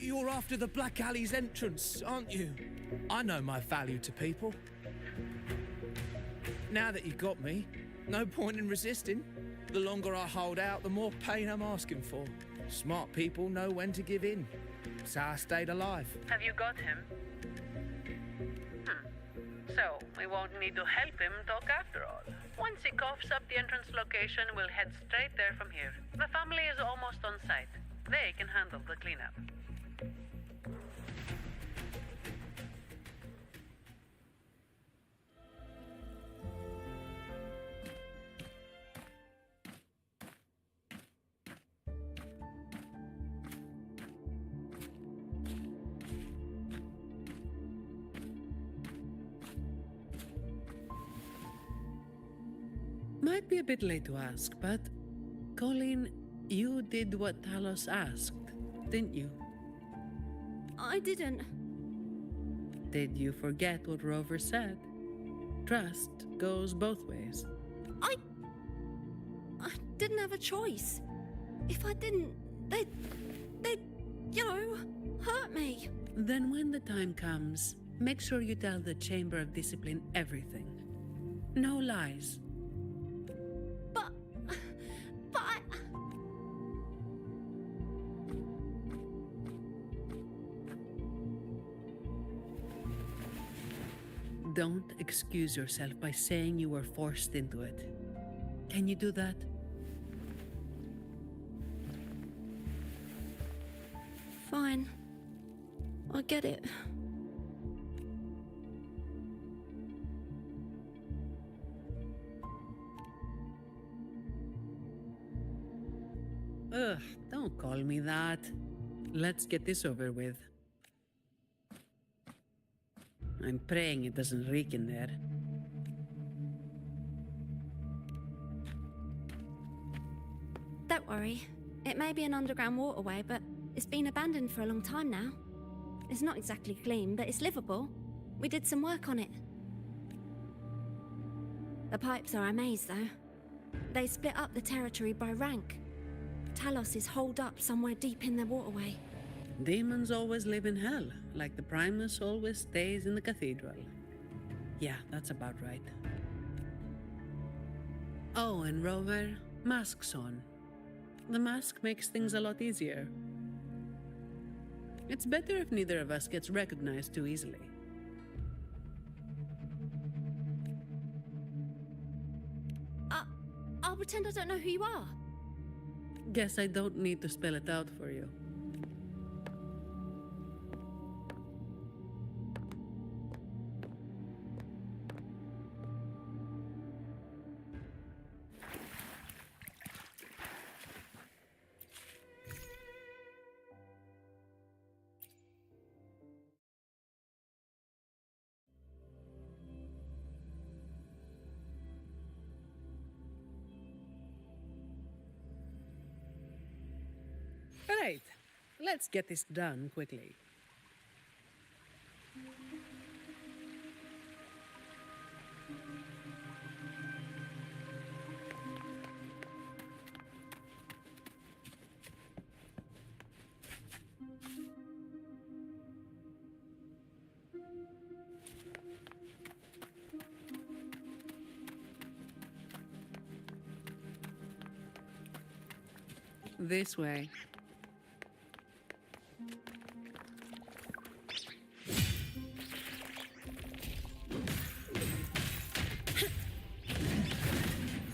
You're after the Black Alley's entrance, aren't you? I know my value to people. Now that you got me, no point in resisting. The longer I hold out, the more pain I'm asking for. Smart people know when to give in. So I stayed alive. Have you got him? So, we won't need to help him talk after all. Once he coughs up the entrance location, we'll head straight there from here. The family is almost on site. They can handle the cleanup. Might be a bit late to ask, but Colleen, you did what Talos asked, didn't you? I didn't. Did you forget what Rover said? Trust goes both ways. I didn't have a choice. If I didn't, they'd, hurt me. Then when the time comes, make sure you tell the Chamber of Discipline everything. No lies. But Don't excuse yourself by saying you were forced into it. Can you do that? Fine. I get it. Ugh, don't call me that. Let's get this over with. I'm praying it doesn't reek in there. Don't worry. It may be an underground waterway, but it's been abandoned for a long time now. It's not exactly clean, but it's livable. We did some work on it. The pipes are a maze, though. They split up the territory by rank. Talos is holed up somewhere deep in the waterway. Demons always live in hell, like the Primus always stays in the cathedral. Yeah, that's about right. Oh, and Rover, mask's on. The mask makes things a lot easier. It's better if neither of us gets recognized too easily. I'll pretend I don't know who you are. Guess I don't need to spell it out for you. Right, let's get this done quickly. This way.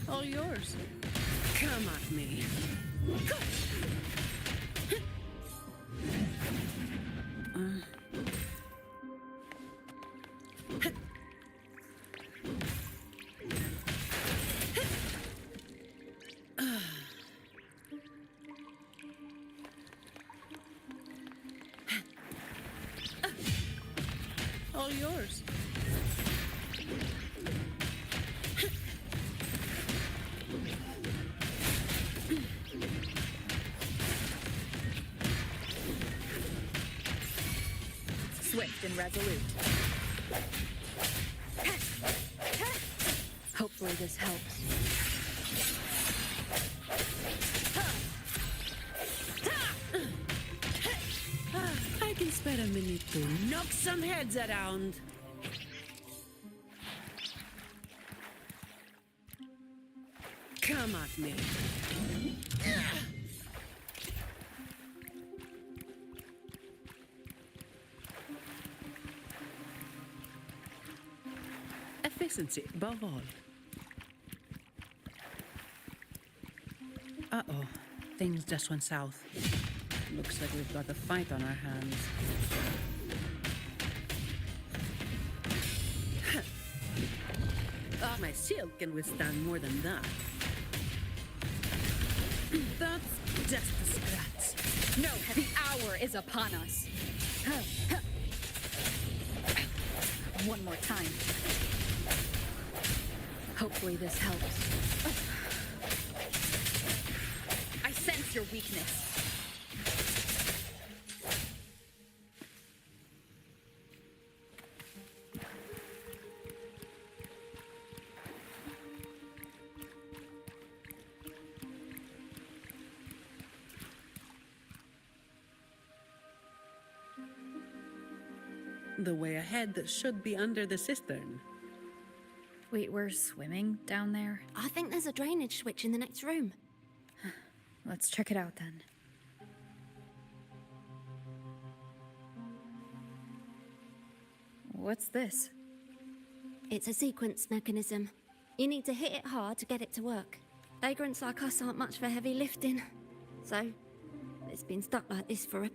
All yours. Come at me. All yours. Swift and resolute. Hopefully this helps. I can spare a minute to knock some heads around. Come at me. Efficiency above all. Uh-oh. Things just went south. Looks like we've got a fight on our hands. Oh, my shield can withstand more than that. That's just a scratch. No, the hour is upon us. One more time. Hopefully this helps. I sense your weakness. The way ahead should be under the cistern. Wait, we're swimming down there? I think there's a drainage switch in the next room. Let's check it out then. What's this? It's a sequence mechanism. You need to hit it hard to get it to work. Vagrants like us aren't much for heavy lifting. So, it's been stuck like this for a...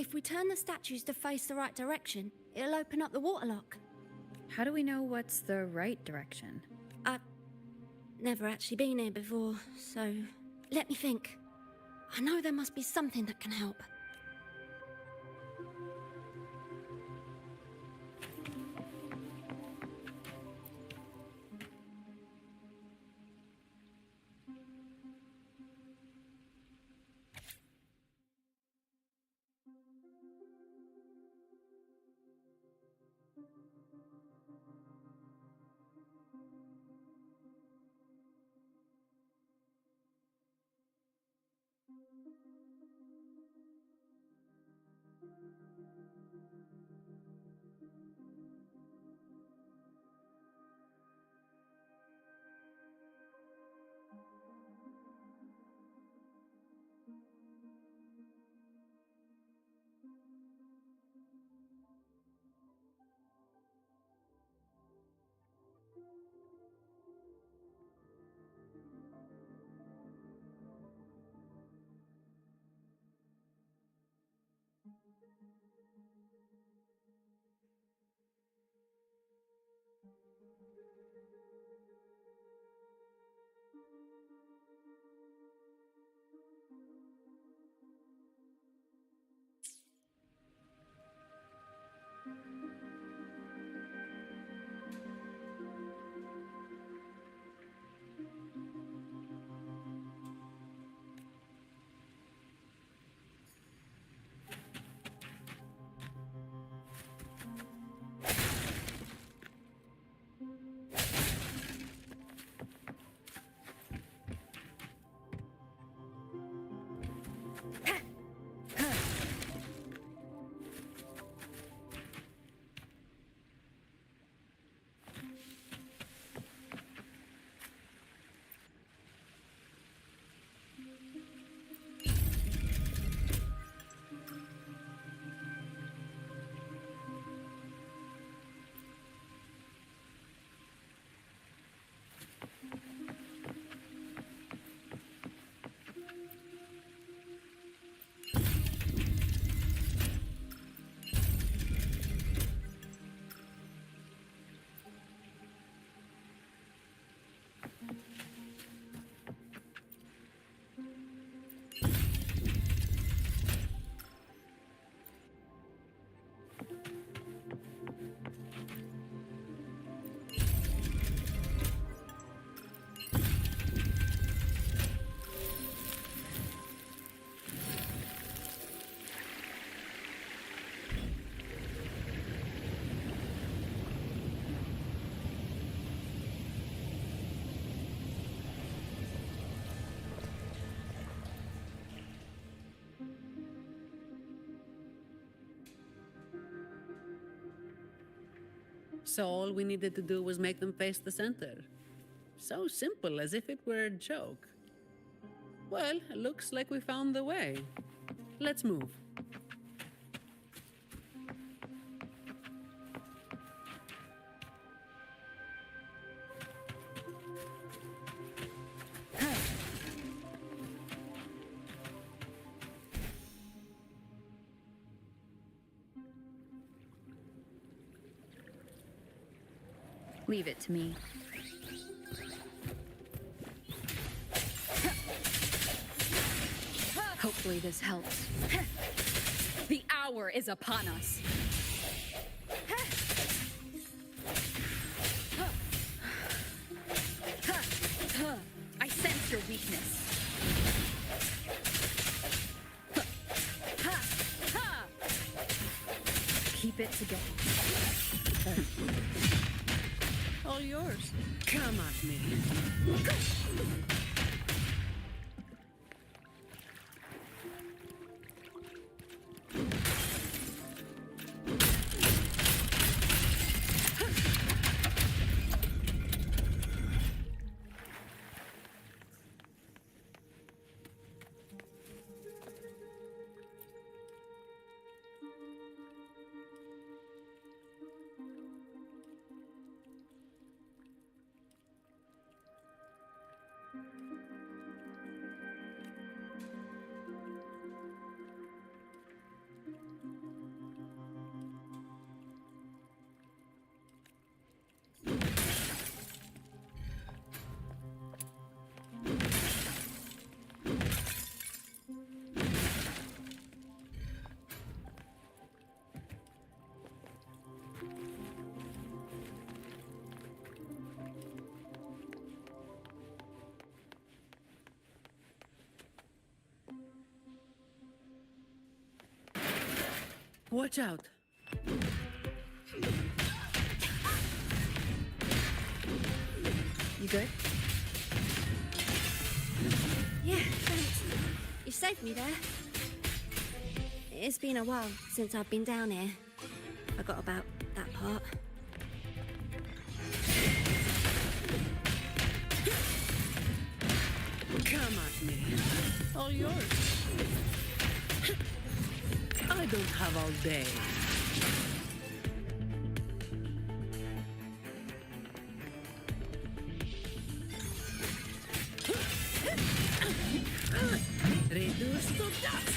If we turn the statues to face the right direction, it'll open up the waterlock. How do we know what's the right direction? I've never actually been here before, so let me think. I know there must be something that can help. So all we needed to do was make them face the center. So simple, as if it were a joke. Well, looks like we found the way. Let's move. Leave it to me. Hopefully this helps. The hour is upon us. I sense your weakness. Keep it together. All yours. Come at me. Watch out. You good? Yeah, thanks. You saved me there. It's been a while since I've been down here. Forgot about that part. Come at me. All yours. I don't have all day. Reduce to dust.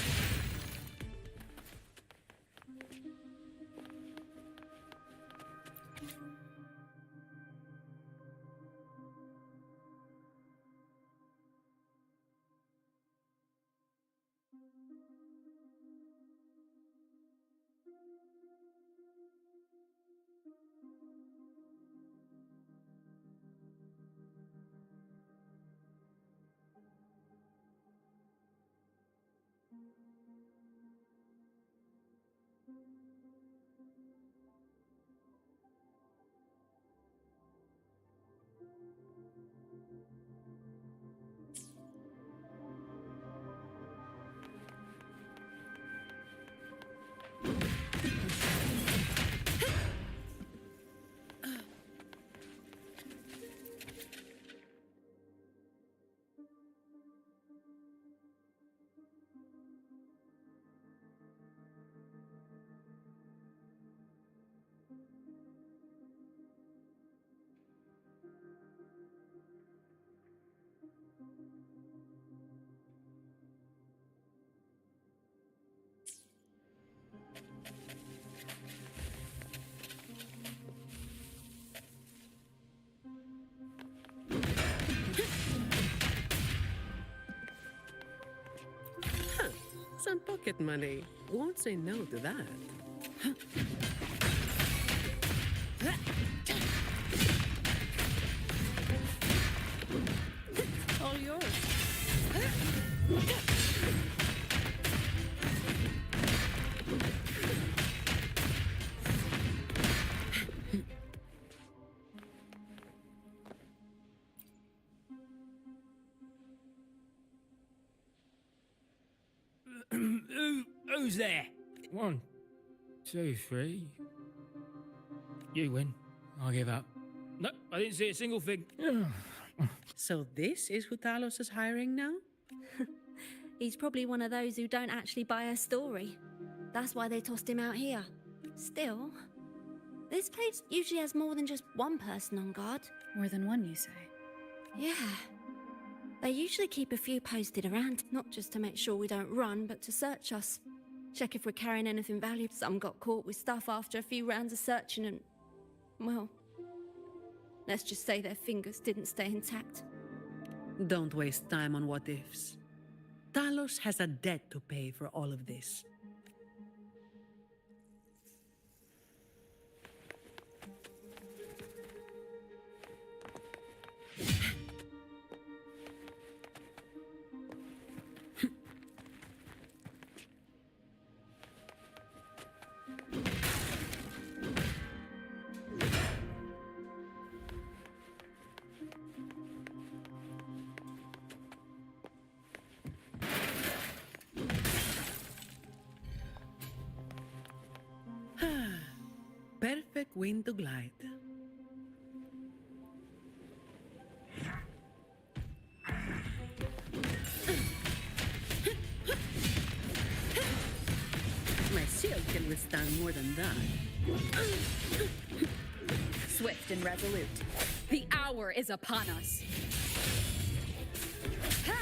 Some pocket money. Won't say no to that. All yours. Who's there? 1, 2, 3. You win. I give up. No, I didn't see a single thing. So this is who Talos is hiring now? He's probably one of those who don't actually buy a story. That's why they tossed him out here. Still, this place usually has more than just one person on guard. More than one, you say? Yeah. They usually keep a few posted around, not just to make sure we don't run, but to search us. Check if we're carrying anything valuable. Some got caught with stuff after a few rounds of searching and, well, let's just say their fingers didn't stay intact. Don't waste time on what ifs. Talos has a debt to pay for all of this. Perfect wind to glide. My shield can withstand more than that. Swift and resolute. The hour is upon us. Ha!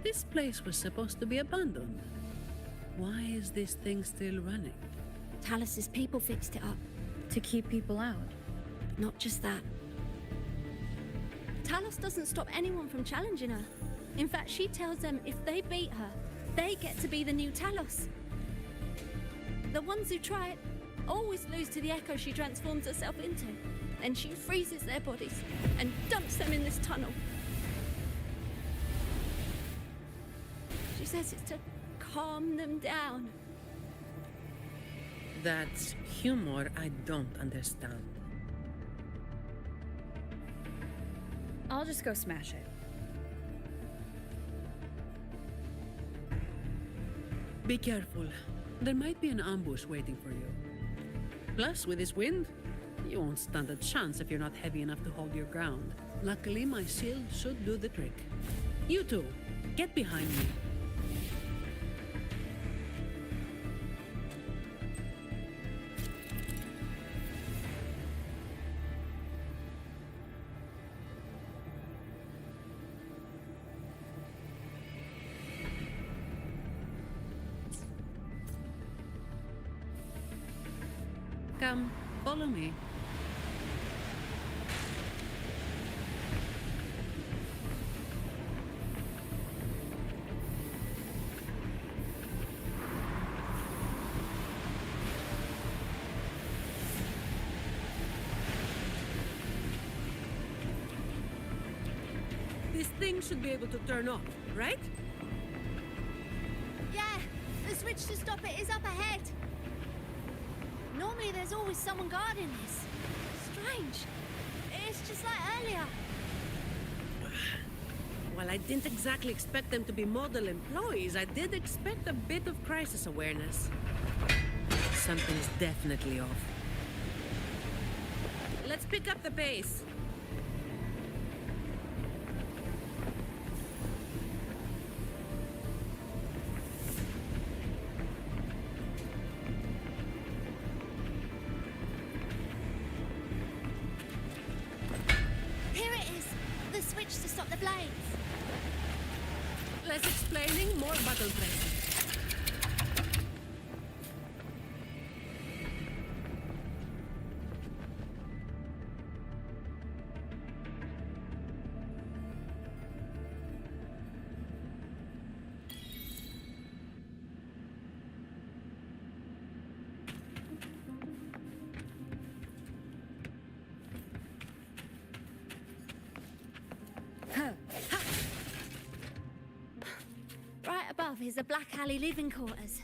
This place was supposed to be abandoned. Why is this thing still running? Talus's people fixed it up. To keep people out. Not just that. Talus doesn't stop anyone from challenging her. In fact, she tells them if they beat her, they get to be the new Talos. The ones who try it always lose to the echo she transforms herself into. Then she freezes their bodies and dumps them in this tunnel. She says it's to calm them down. That's humor I don't understand. I'll just go smash it. Be careful. There might be an ambush waiting for you. Plus, with this wind, you won't stand a chance if you're not heavy enough to hold your ground. Luckily, my shield should do the trick. You two, get behind me. Come, follow me. This thing should be able to turn off, right? Yeah, the switch to stop it is up ahead. Normally there's always someone guarding this. Strange. It's just like earlier. While I didn't exactly expect them to be model employees, I did expect a bit of crisis awareness. Something's definitely off. Let's pick up the pace. Here it is. The switch to stop the blades. Less explaining, more button pressing. Right above is the Black Alley living quarters.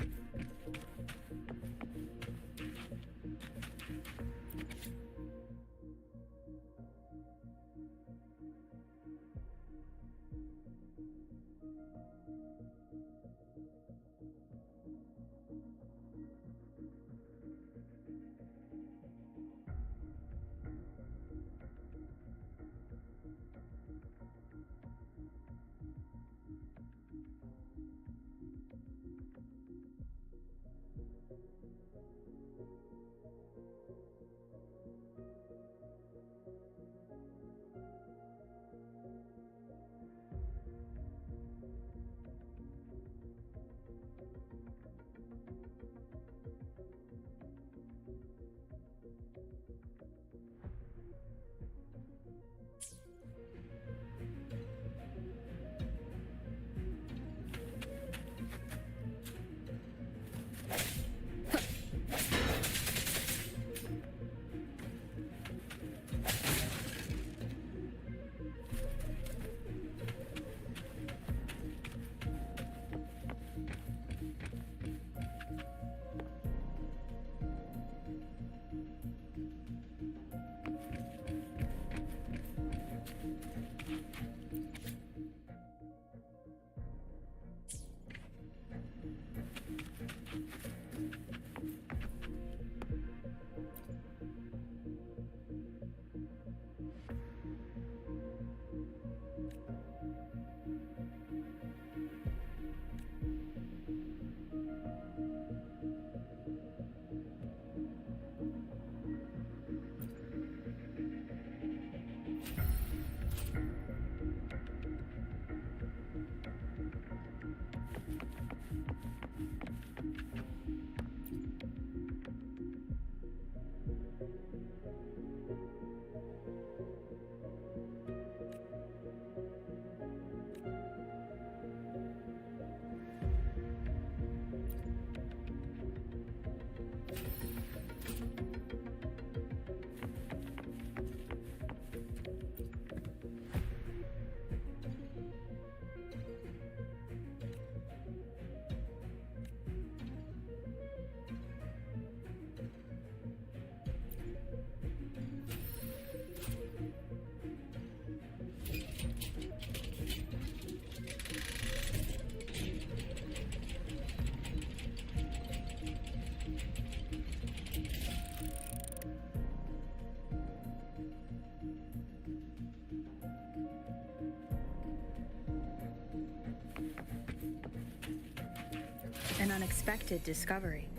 unexpected discovery.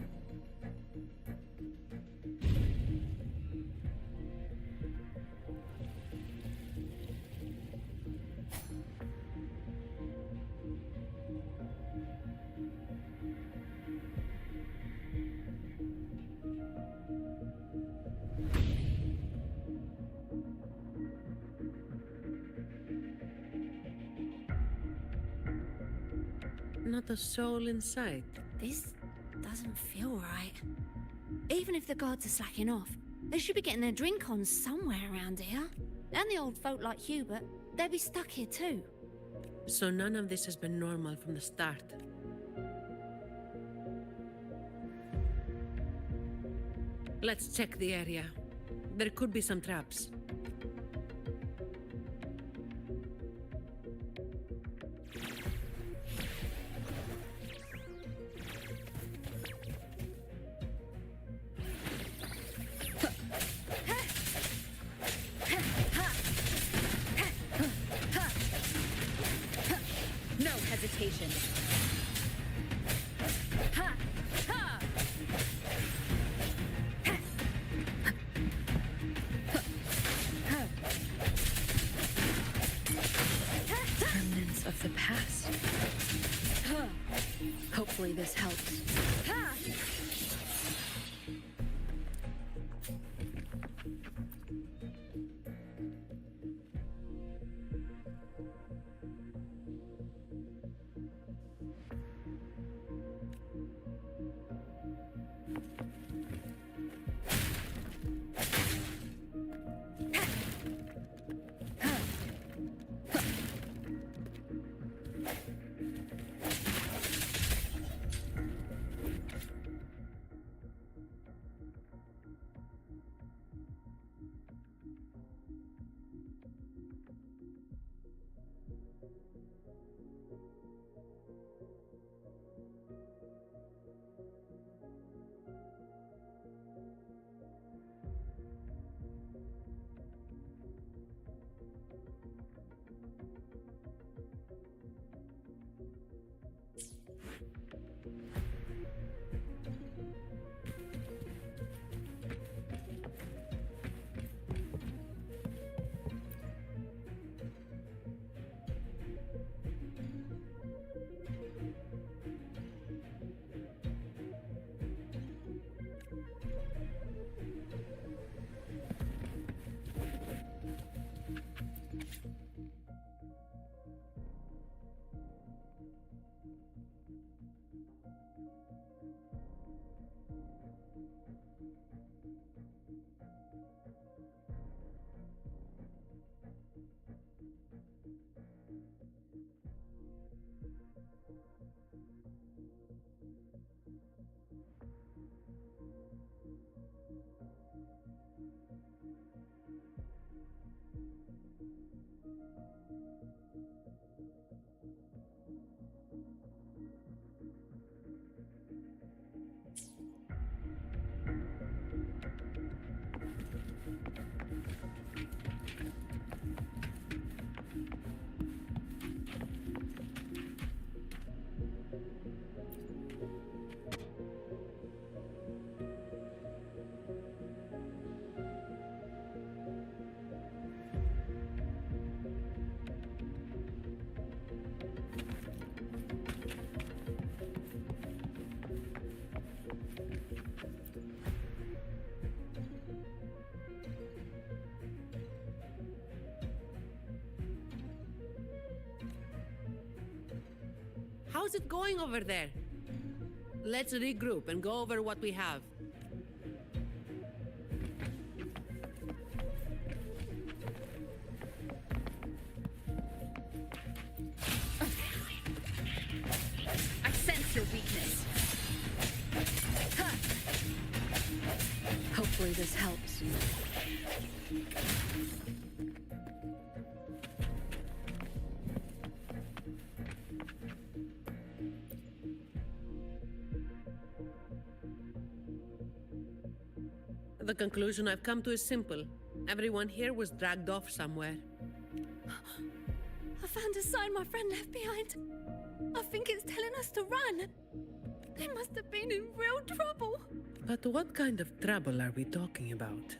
Not a soul in sight. This doesn't feel right. Even if the guards are slacking off, they should be getting their drink on somewhere around here. And the old folk like Hubert, they'll be stuck here too. So none of this has been normal from the start. Let's check the area. There could be some traps. No hesitation. Ha! Ha! Remnants of the past. Hopefully this helps. How's it going over there? Let's regroup and go over what we have. I sense your weakness. Ha! Hopefully this helps. The conclusion I've come to is simple. Everyone here was dragged off somewhere. I found a sign my friend left behind. I think it's telling us to run. They must have been in real trouble. But what kind of trouble are we talking about?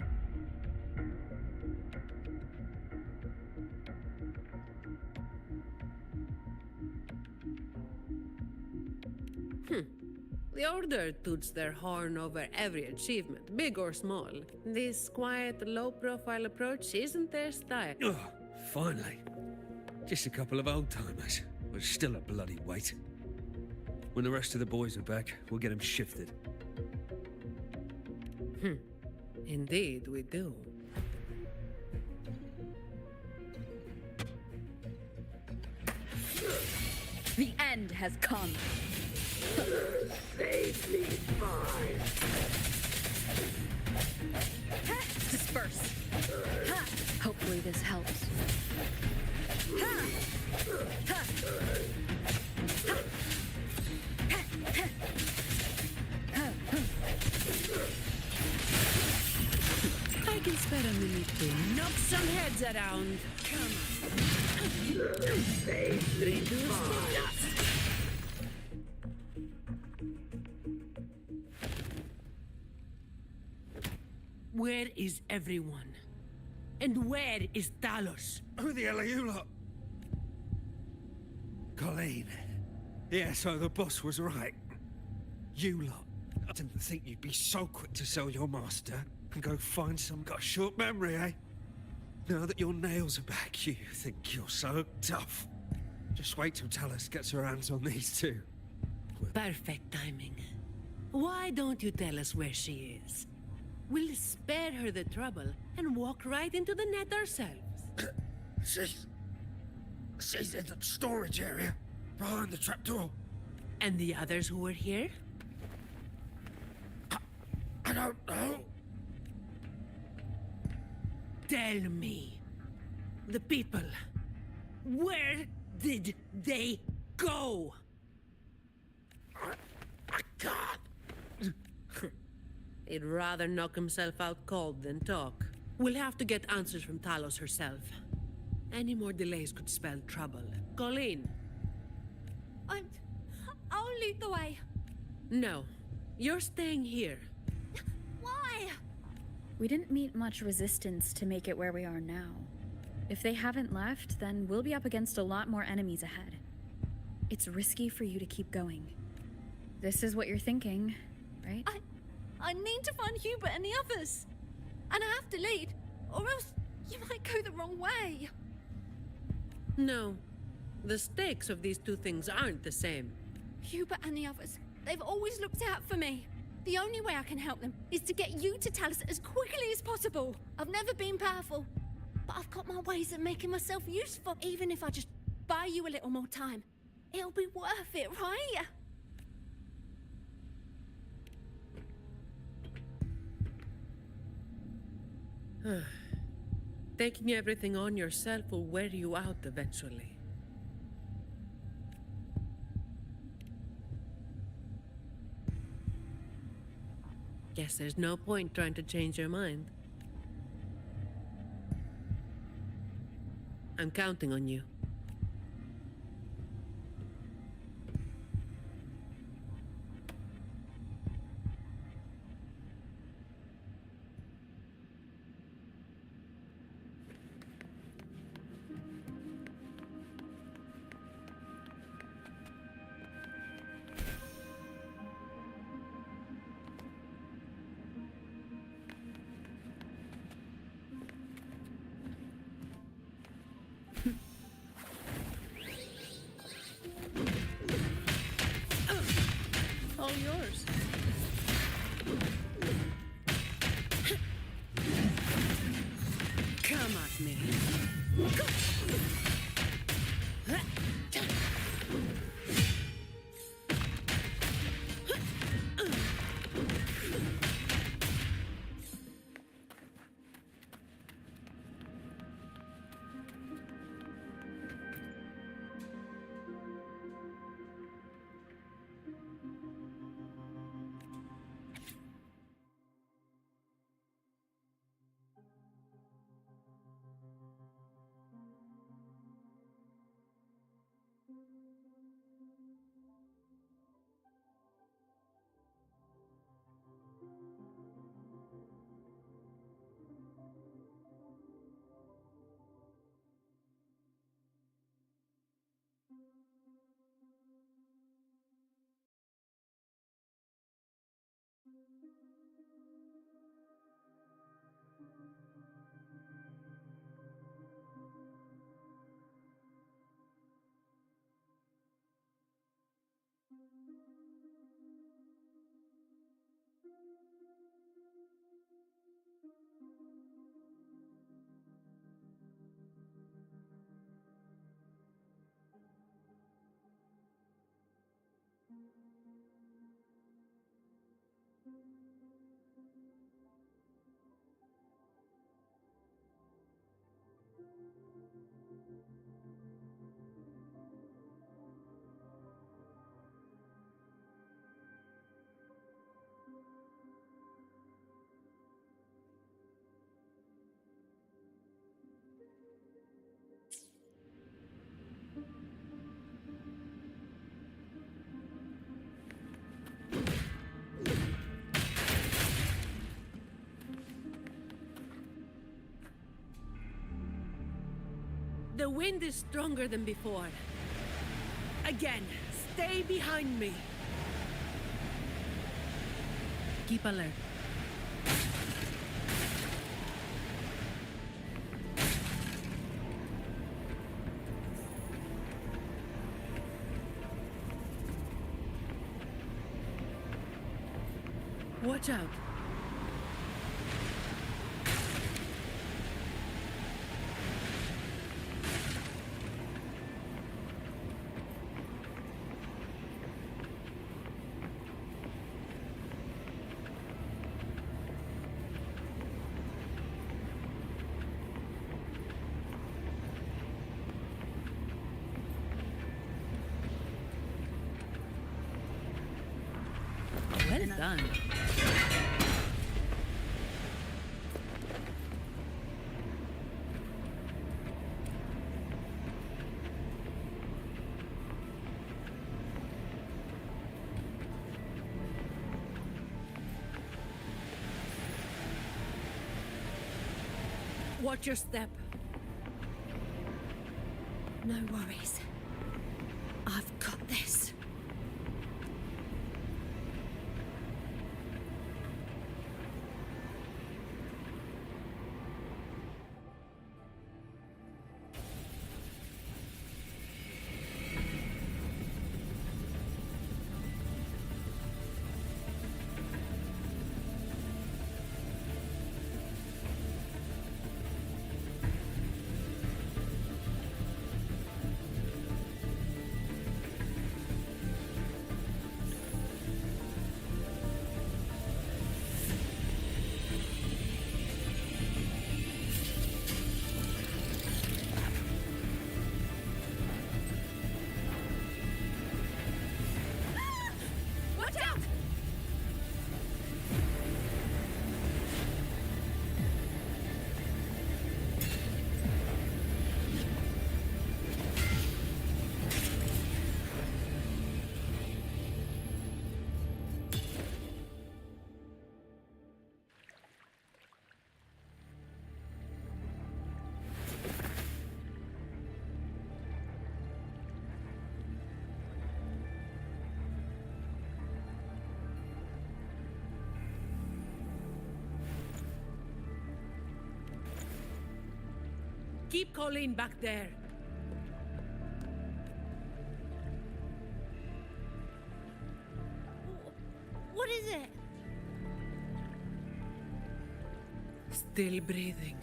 The Order toots their horn over every achievement, big or small. This quiet, low-profile approach isn't their style. Oh, finally. Just a couple of old-timers, but still a bloody weight. When the rest of the boys are back, we'll get them shifted. Indeed, we do. The end has come. Save me, fine. Disperse. Ha! Hopefully this helps. Ha! Ha! Ha! I can spare a minute to knock some heads around. Come on. Save me, fine. Where is everyone? And where is Talos? Who the hell are you lot? Colleen. Yeah, so the boss was right. You lot. I didn't think you'd be so quick to sell your master and go find some got a short memory, eh? Now that your nails are back, you think you're so tough. Just wait till Talos gets her hands on these two. Perfect timing. Why don't you tell us where she is? We'll spare her the trouble and walk right into the net ourselves. She's in the storage area, behind the trapdoor. And the others who were here? I don't know. Tell me. The people. Where did they go? I can't. He'd rather knock himself out cold than talk. We'll have to get answers from Talos herself. Any more delays could spell trouble. Colleen. I'll lead the way. No. You're staying here. Why? We didn't meet much resistance to make it where we are now. If they haven't left, then we'll be up against a lot more enemies ahead. It's risky for you to keep going. This is what you're thinking, right? I need to find Hubert and the others. And I have to lead, or else you might go the wrong way. No. The stakes of these two things aren't the same. Hubert and the others, they've always looked out for me. The only way I can help them is to get you to Talos as quickly as possible. I've never been powerful, but I've got my ways of making myself useful. Even if I just buy you a little more time, it'll be worth it, right? Taking everything on yourself will wear you out eventually. Guess there's no point trying to change your mind. I'm counting on you. All yours. Come at me. The wind is stronger than before. Again, stay behind me. Keep alert. Watch out. Well done. Watch your step. No worries. I've got this. Watch out! Keep Colleen back there. What is it? Still breathing.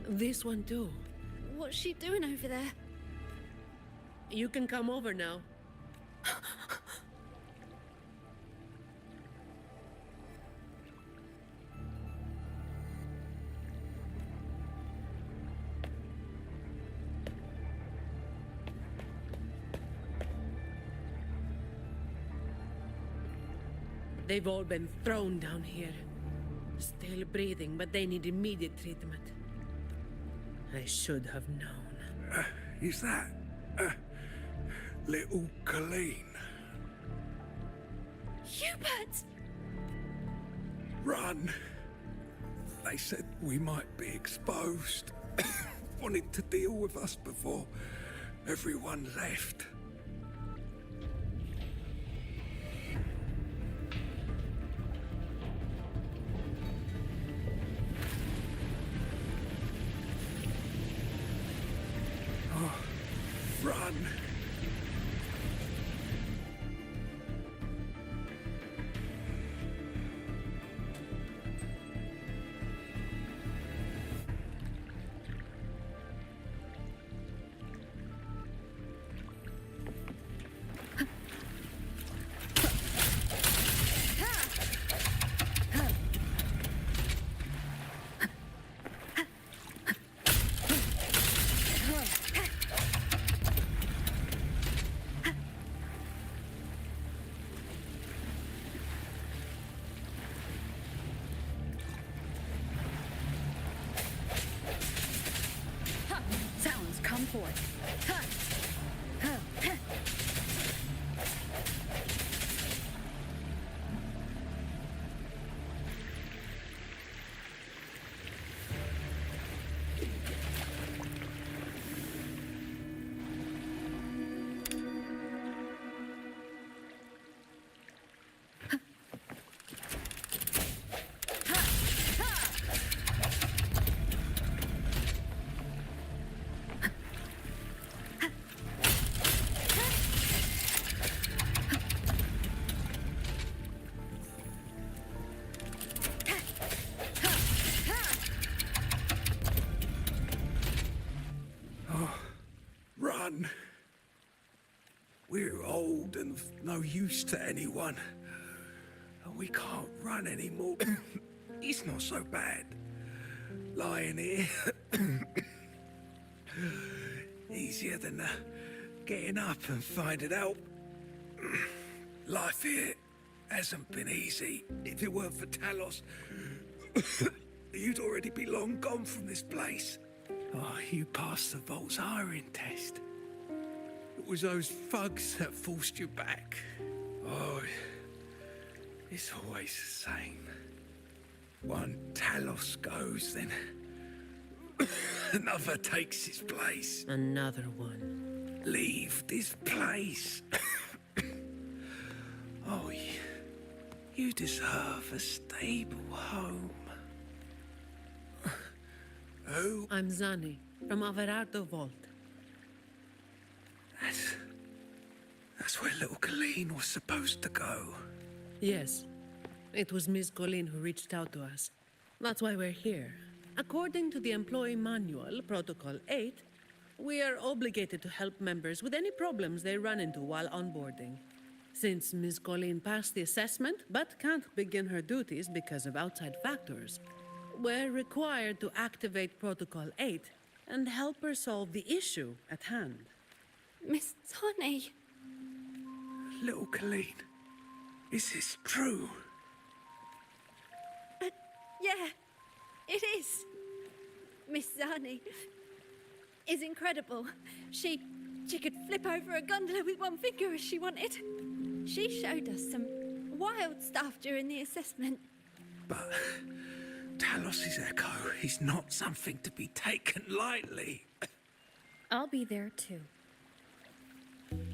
This one too. What's she doing over there? You can come over now. They've all been thrown down here. Still breathing, but they need immediate treatment. I should have known. Is that little Colleen? Hubert! Run! They said we might be exposed. Wanted to deal with us before everyone left. Run! run. Sounds come forth. Run. We're old and of no use to anyone. And we can't run anymore. It's not so bad. Lying here. Easier than getting up and finding out. Life here hasn't been easy. If it weren't for Talos, you'd already be long gone from this place. Oh, you passed the Vault's hiring test. It was those thugs that forced you back. Oh, it's always the same. One Talos goes, then another takes his place. Another one. Leave this place. Oh, you deserve a stable home. Who? I'm Zani, from Averardo Vault. That's where little Colleen was supposed to go. Yes. It was Miss Colleen who reached out to us. That's why we're here. According to the Employee Manual, Protocol 8, we are obligated to help members with any problems they run into while onboarding. Since Miss Colleen passed the assessment, but can't begin her duties because of outside factors, we're required to activate Protocol 8 and help her solve the issue at hand. Miss Tony. Little Colleen, is this true? Yeah, it is. Miss Zani is incredible. She could flip over a gondola with one finger if she wanted. She showed us some wild stuff during the assessment. But Talos's echo is not something to be taken lightly. I'll be there too.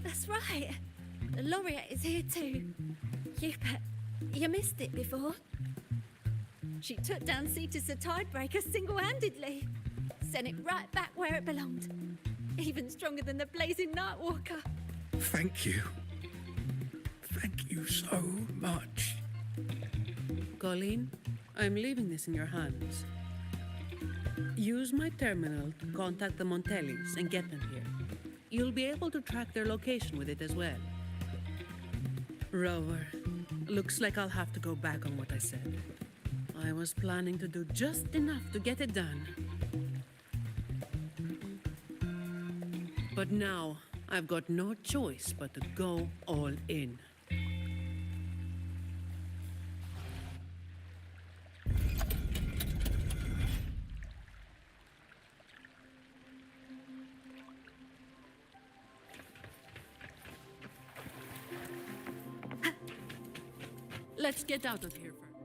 That's right. The laureate is here too. You missed it before. She took down Cetus the Tidebreaker single-handedly. Sent it right back where it belonged. Even stronger than the blazing Nightwalker. Thank you. Thank you so much. Colleen, I'm leaving this in your hands. Use my terminal to contact the Montellis and get them here. You'll be able to track their location with it as well. Rover, looks like I'll have to go back on what I said. I was planning to do just enough to get it done. But now, I've got no choice but to go all in. Let's get out of here first.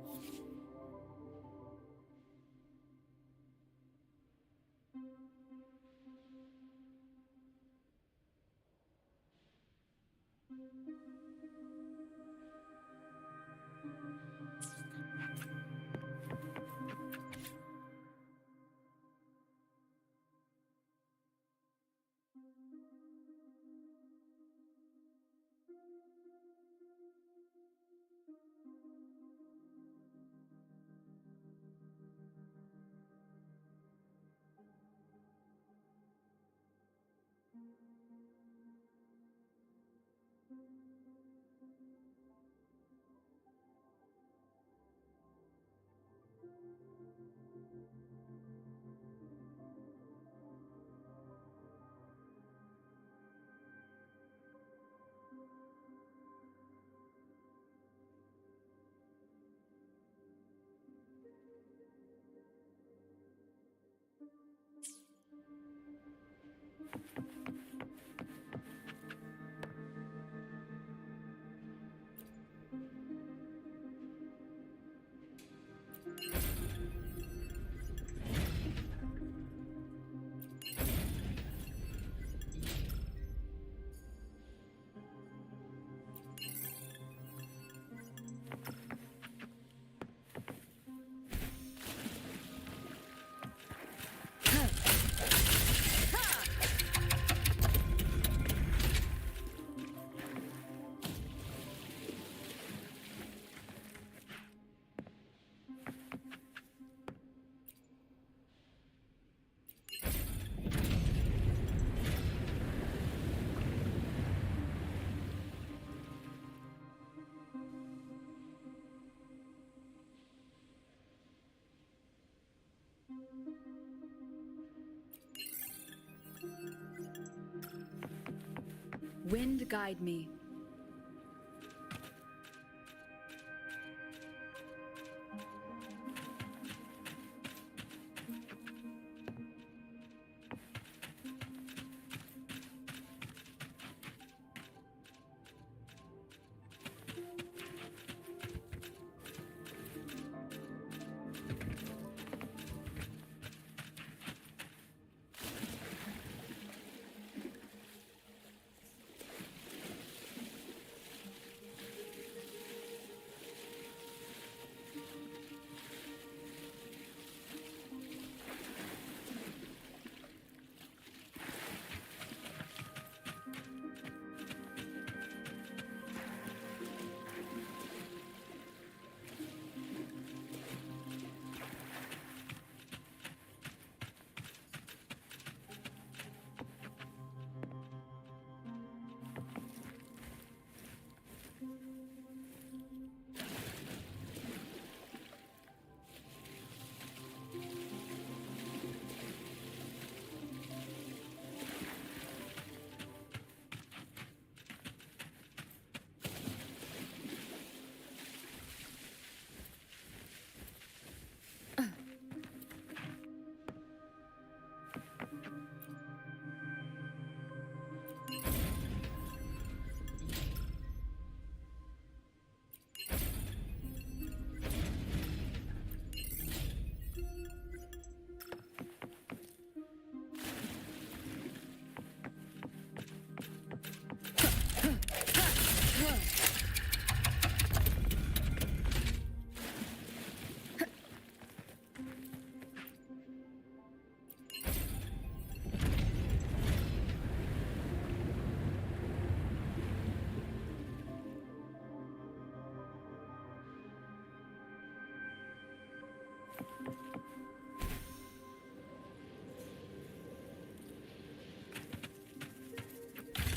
Wind guide me.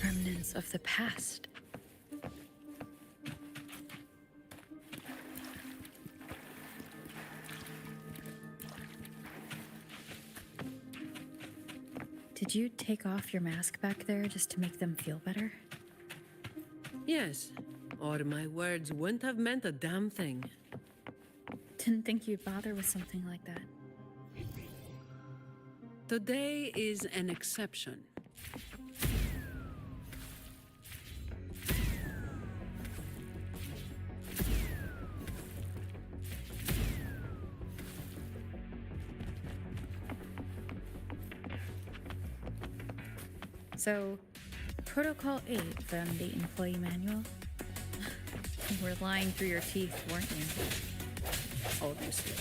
Remnants of the past. Did you take off your mask back there just to make them feel better? Yes, or my words wouldn't have meant a damn thing. Didn't think you'd bother with something like that. Today is an exception. So, Protocol 8 from the employee manual? You were lying through your teeth, weren't you? Obviously.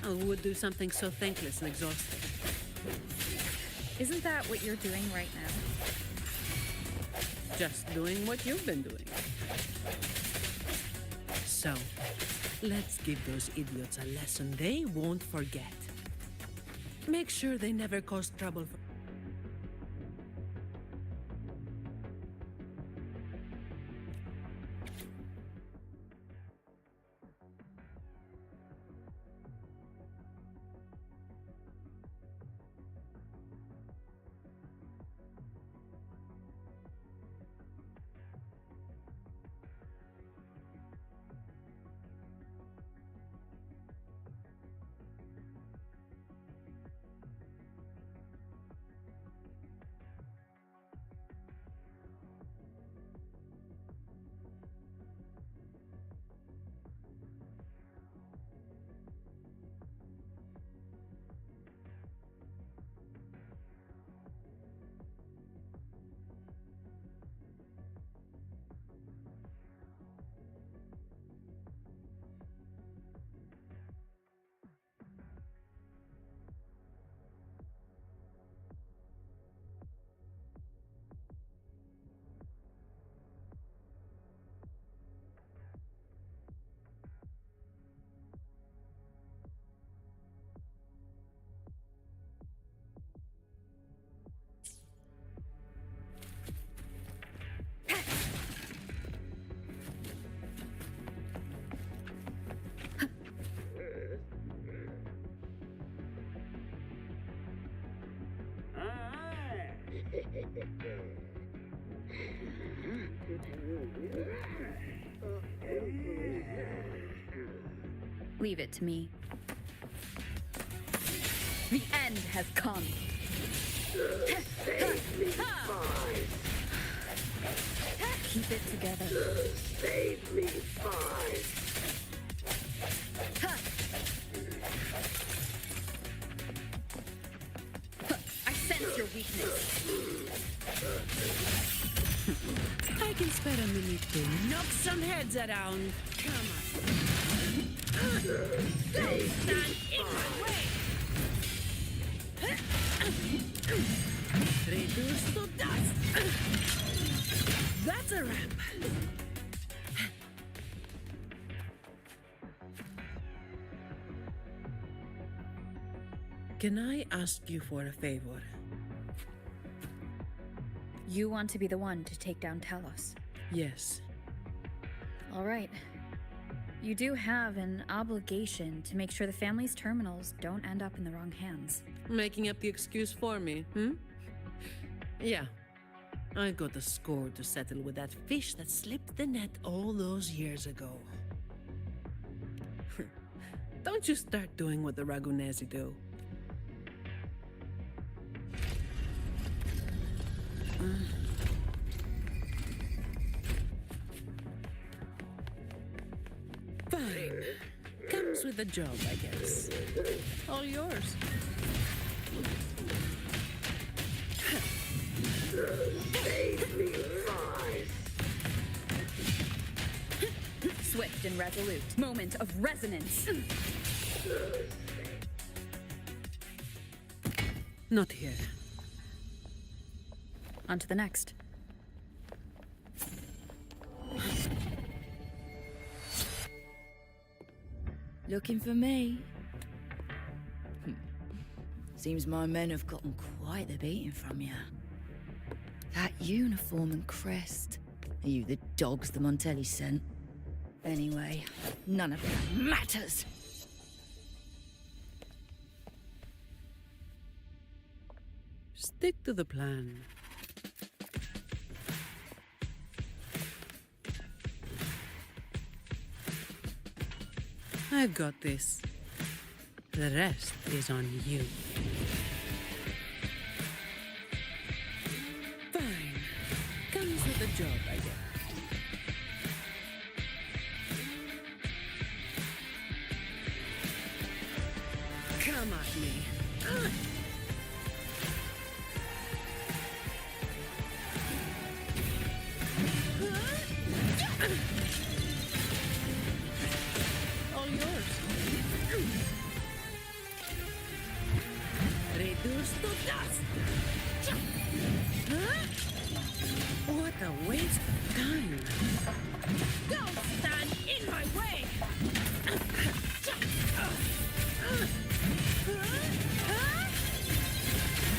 I would do something so thankless and exhausting. Isn't that what you're doing right now? Just doing what you've been doing. So, let's give those idiots a lesson they won't forget. Make sure they never cause trouble for Leave it to me. The end has come. Save me, Five. Keep it together. Save me, Five. I sense your weakness. I can spare a minute to knock some heads around. Come on. Don't stand in my way. Reduce to dust. That's a wrap. Can I ask you for a favor? You want to be the one to take down Talos. Yes. All right. You do have an obligation to make sure the family's terminals don't end up in the wrong hands. Making up the excuse for me, hmm? Yeah. I got a score to settle with that fish that slipped the net all those years ago. Don't you start doing what the Ragunesi do. Fine. Comes with the job, I guess. All yours. Save me, Five. Swift and resolute. Moment of resonance. Not here. On to the next. Looking for me? Seems my men have gotten quite the beating from you. That uniform and crest. Are you the dogs the Montelli sent? Anyway, none of that matters. Stick to the plan. I've got this. The rest is on you. Fine. Comes with the job, I guess. Come at me. All yours. Reduce to dust. What a waste of time. Don't stand in my way.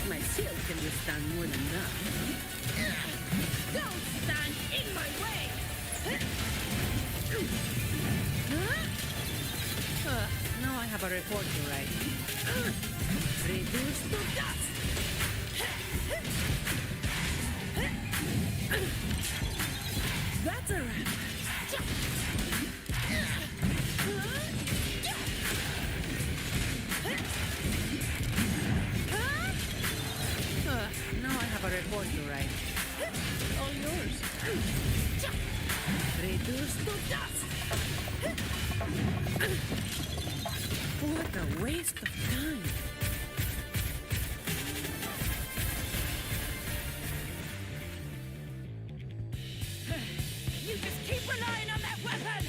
My shield can withstand more than that. Don't stand in my way. Now I have a report to write. Reduce to dust. That's a wrap. Now I have a report to write. All yours. Reduce to dust. What a waste of time. You just keep relying on that weapon!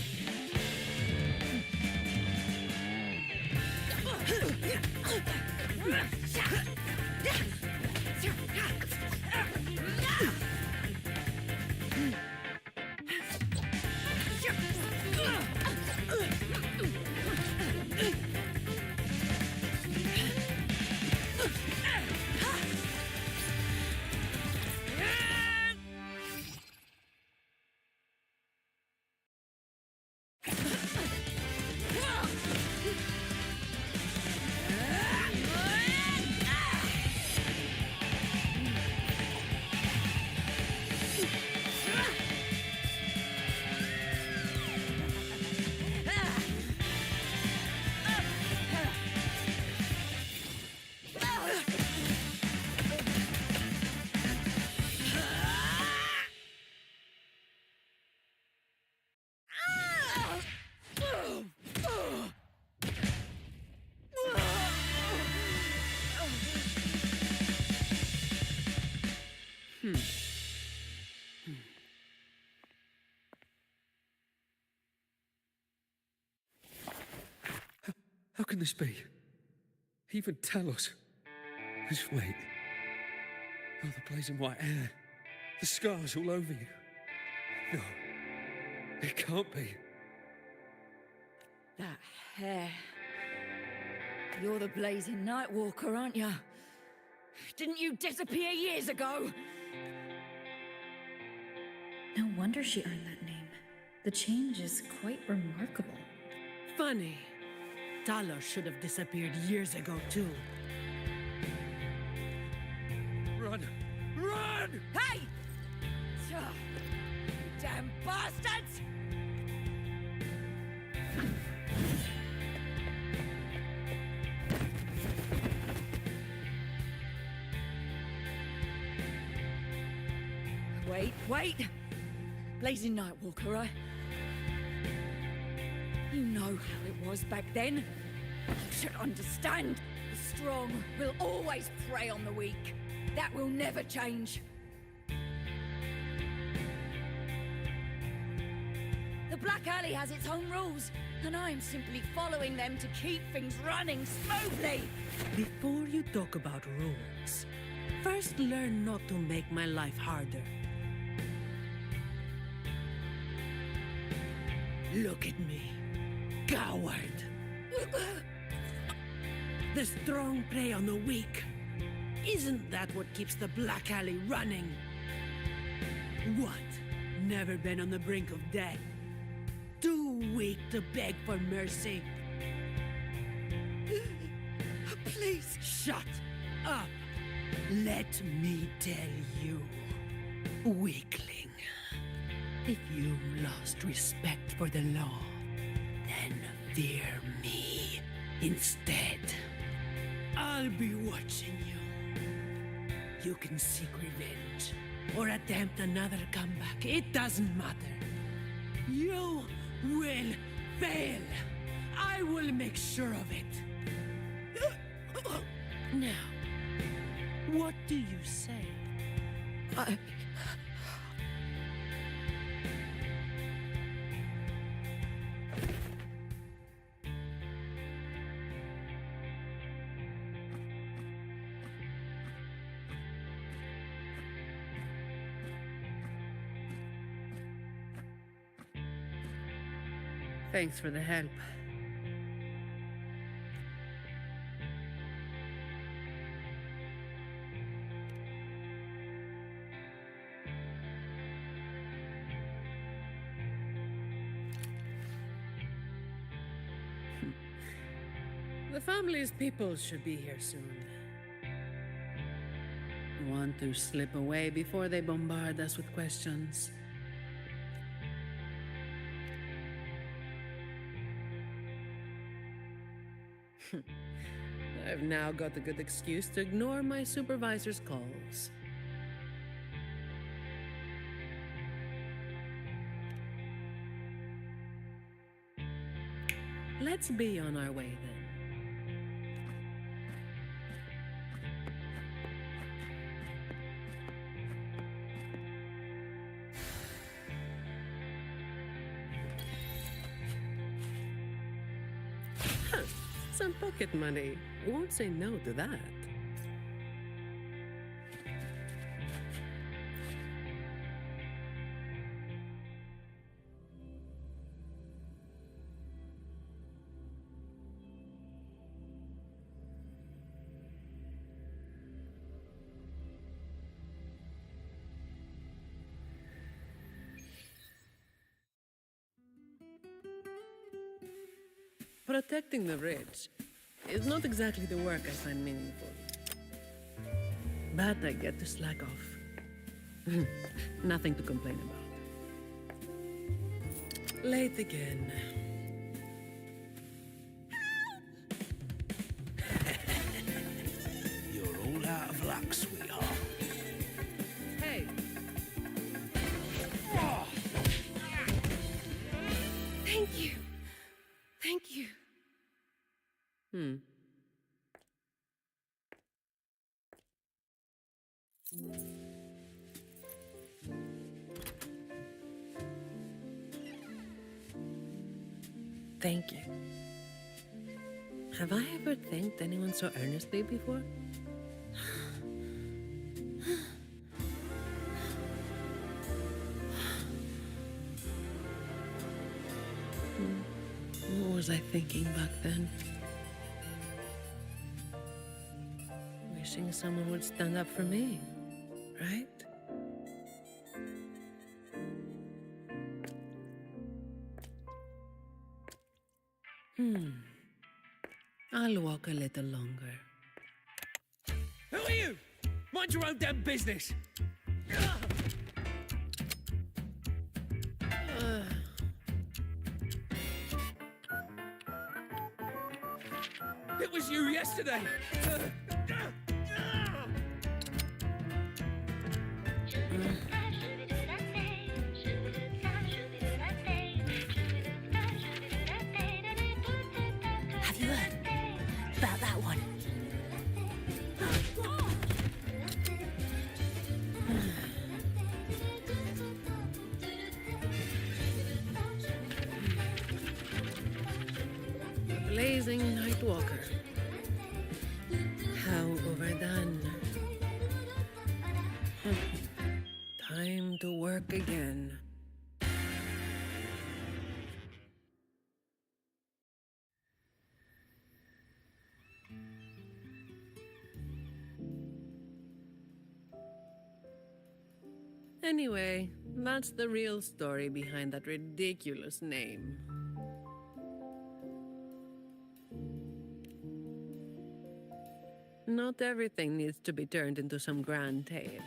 How can this be? Even Talos. Just wait. Oh, the blazing white hair. The scars all over you. No. It can't be. That hair. You're the blazing Nightwalker, aren't you? Didn't you disappear years ago? No wonder she earned that name. The change is quite remarkable. Funny. Talos should have disappeared years ago, too. Run! Run! Hey! You damn bastards! Wait. Blazing Nightwalker, right? You know how it was back then. You should understand. The strong will always prey on the weak. That will never change. The Black Alley has its own rules, and I'm simply following them to keep things running smoothly. Before you talk about rules, first learn not to make my life harder. Look at me. Coward. The strong prey on the weak. Isn't that what keeps the Black Alley running? What? Never been on the brink of death? Too weak to beg for mercy? Please. Shut up. Let me tell you, weakling. If you lost respect for the law, then fear me instead. I'll be watching you. You can seek revenge or attempt another comeback. It doesn't matter. You will fail. I will make sure of it. Now, what do you say? Thanks for the help. The family's people should be here soon. Want to slip away before they bombard us with questions. I've now got a good excuse to ignore my supervisor's calls. Let's be on our way then. Some pocket money. I won't say no to that. Protecting the rich is not exactly the work I find meaningful. But I get to slack off. Nothing to complain about. Late again. You're all out of luck, sweetheart. Hey! Thank you. Thank you. Thank you. Have I ever thanked anyone so earnestly before? What was I thinking back then? Wishing someone would stand up for me, right? I'll walk a little longer. Who are you? Mind your own damn business. It was you yesterday. Have you heard about that one? Blazing Night Walker. How overdone. Time to work again. Anyway, that's the real story behind that ridiculous name. Not everything needs to be turned into some grand tale.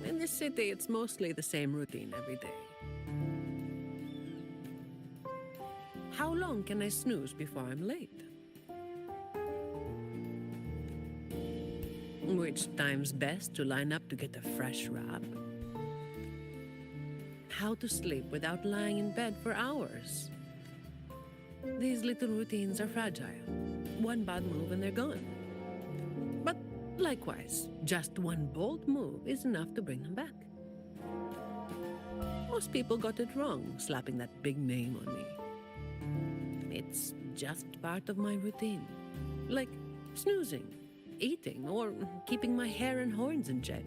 In this city, it's mostly the same routine every day. How long can I snooze before I'm late? Which time's best to line up to get a fresh wrap? How to sleep without lying in bed for hours? These little routines are fragile. One bad move and they're gone. But likewise, just one bold move is enough to bring them back. Most people got it wrong, slapping that big name on me. It's just part of my routine. Like snoozing, eating, or keeping my hair and horns in check.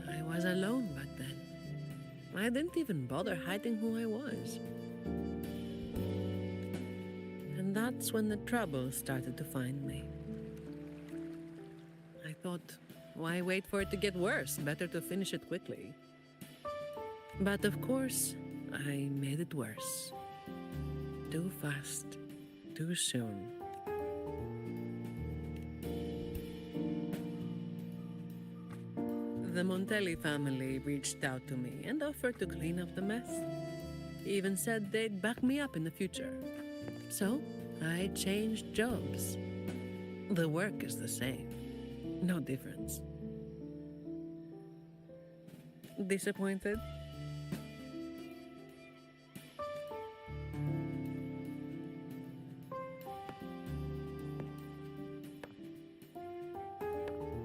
I was alone back then. I didn't even bother hiding who I was. And that's when the trouble started to find me. I thought, why wait for it to get worse? Better to finish it quickly. But of course, I made it worse. Too fast, too soon. The Montelli family reached out to me and offered to clean up the mess. Even said they'd back me up in the future. So, I changed jobs. The work is the same. No difference. Disappointed?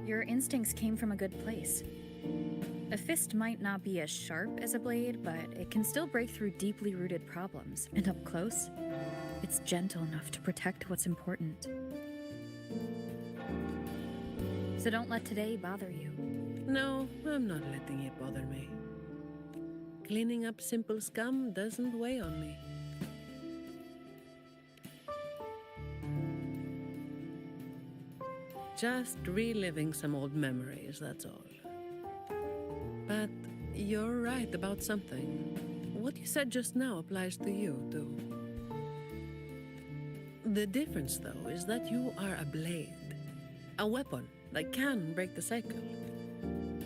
Your instincts came from a good place. A fist might not be as sharp as a blade, but it can still break through deeply rooted problems. And up close, it's gentle enough to protect what's important. So don't let today bother you. No, I'm not letting it bother me. Cleaning up simple scum doesn't weigh on me. Just reliving some old memories, that's all. But you're right about something. What you said just now applies to you, too. The difference, though, is that you are a blade. A weapon that can break the cycle.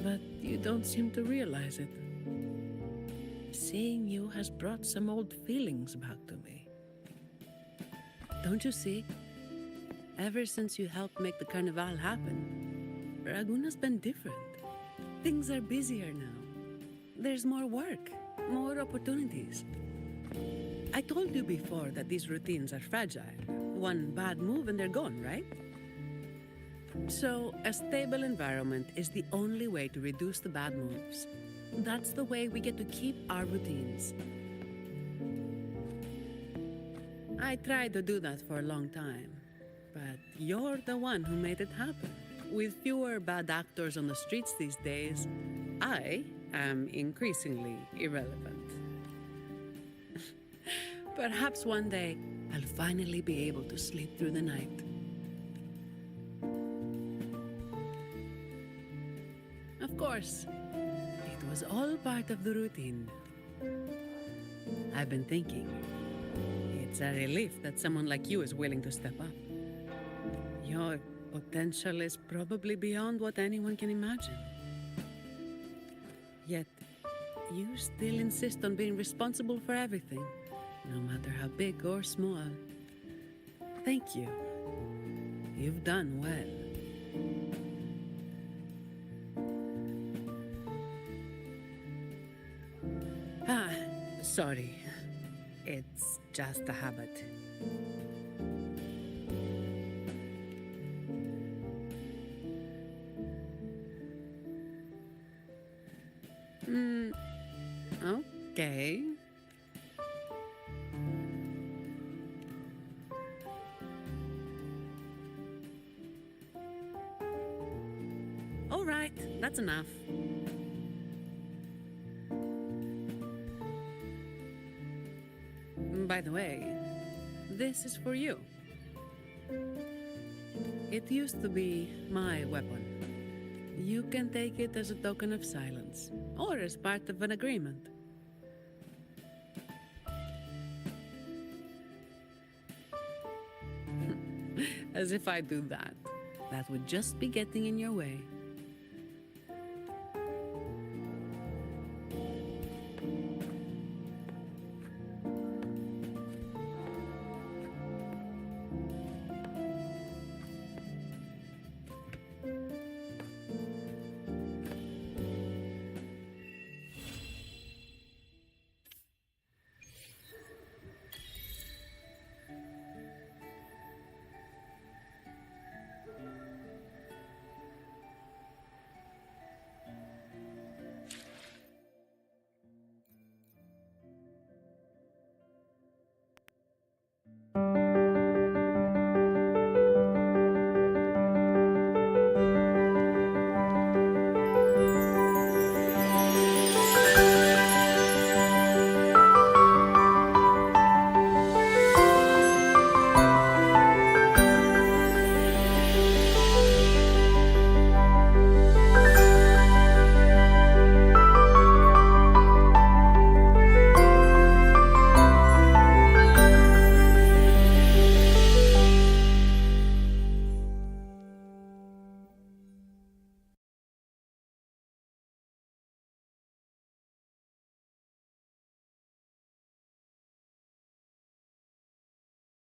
But you don't seem to realize it. Seeing you has brought some old feelings back to me. Don't you see? Ever since you helped make the carnival happen, Raguna's been different. Things are busier now. There's more work, more opportunities. I told you before that these routines are fragile. One bad move and they're gone, right? So, a stable environment is the only way to reduce the bad moves. That's the way we get to keep our routines. I tried to do that for a long time, but you're the one who made it happen. With fewer bad actors on the streets these days, I am increasingly irrelevant. Perhaps one day I'll finally be able to sleep through the night. Of course, it was all part of the routine. I've been thinking, it's a relief that someone like you is willing to step up. Your potential is probably beyond what anyone can imagine. Yet, you still insist on being responsible for everything, no matter how big or small. Thank you. You've done well. Sorry. It's just a habit. Okay. All right, that's enough. By the way, this is for you. It used to be my weapon. You can take it as a token of silence, or as part of an agreement. As if I do that. That would just be getting in your way.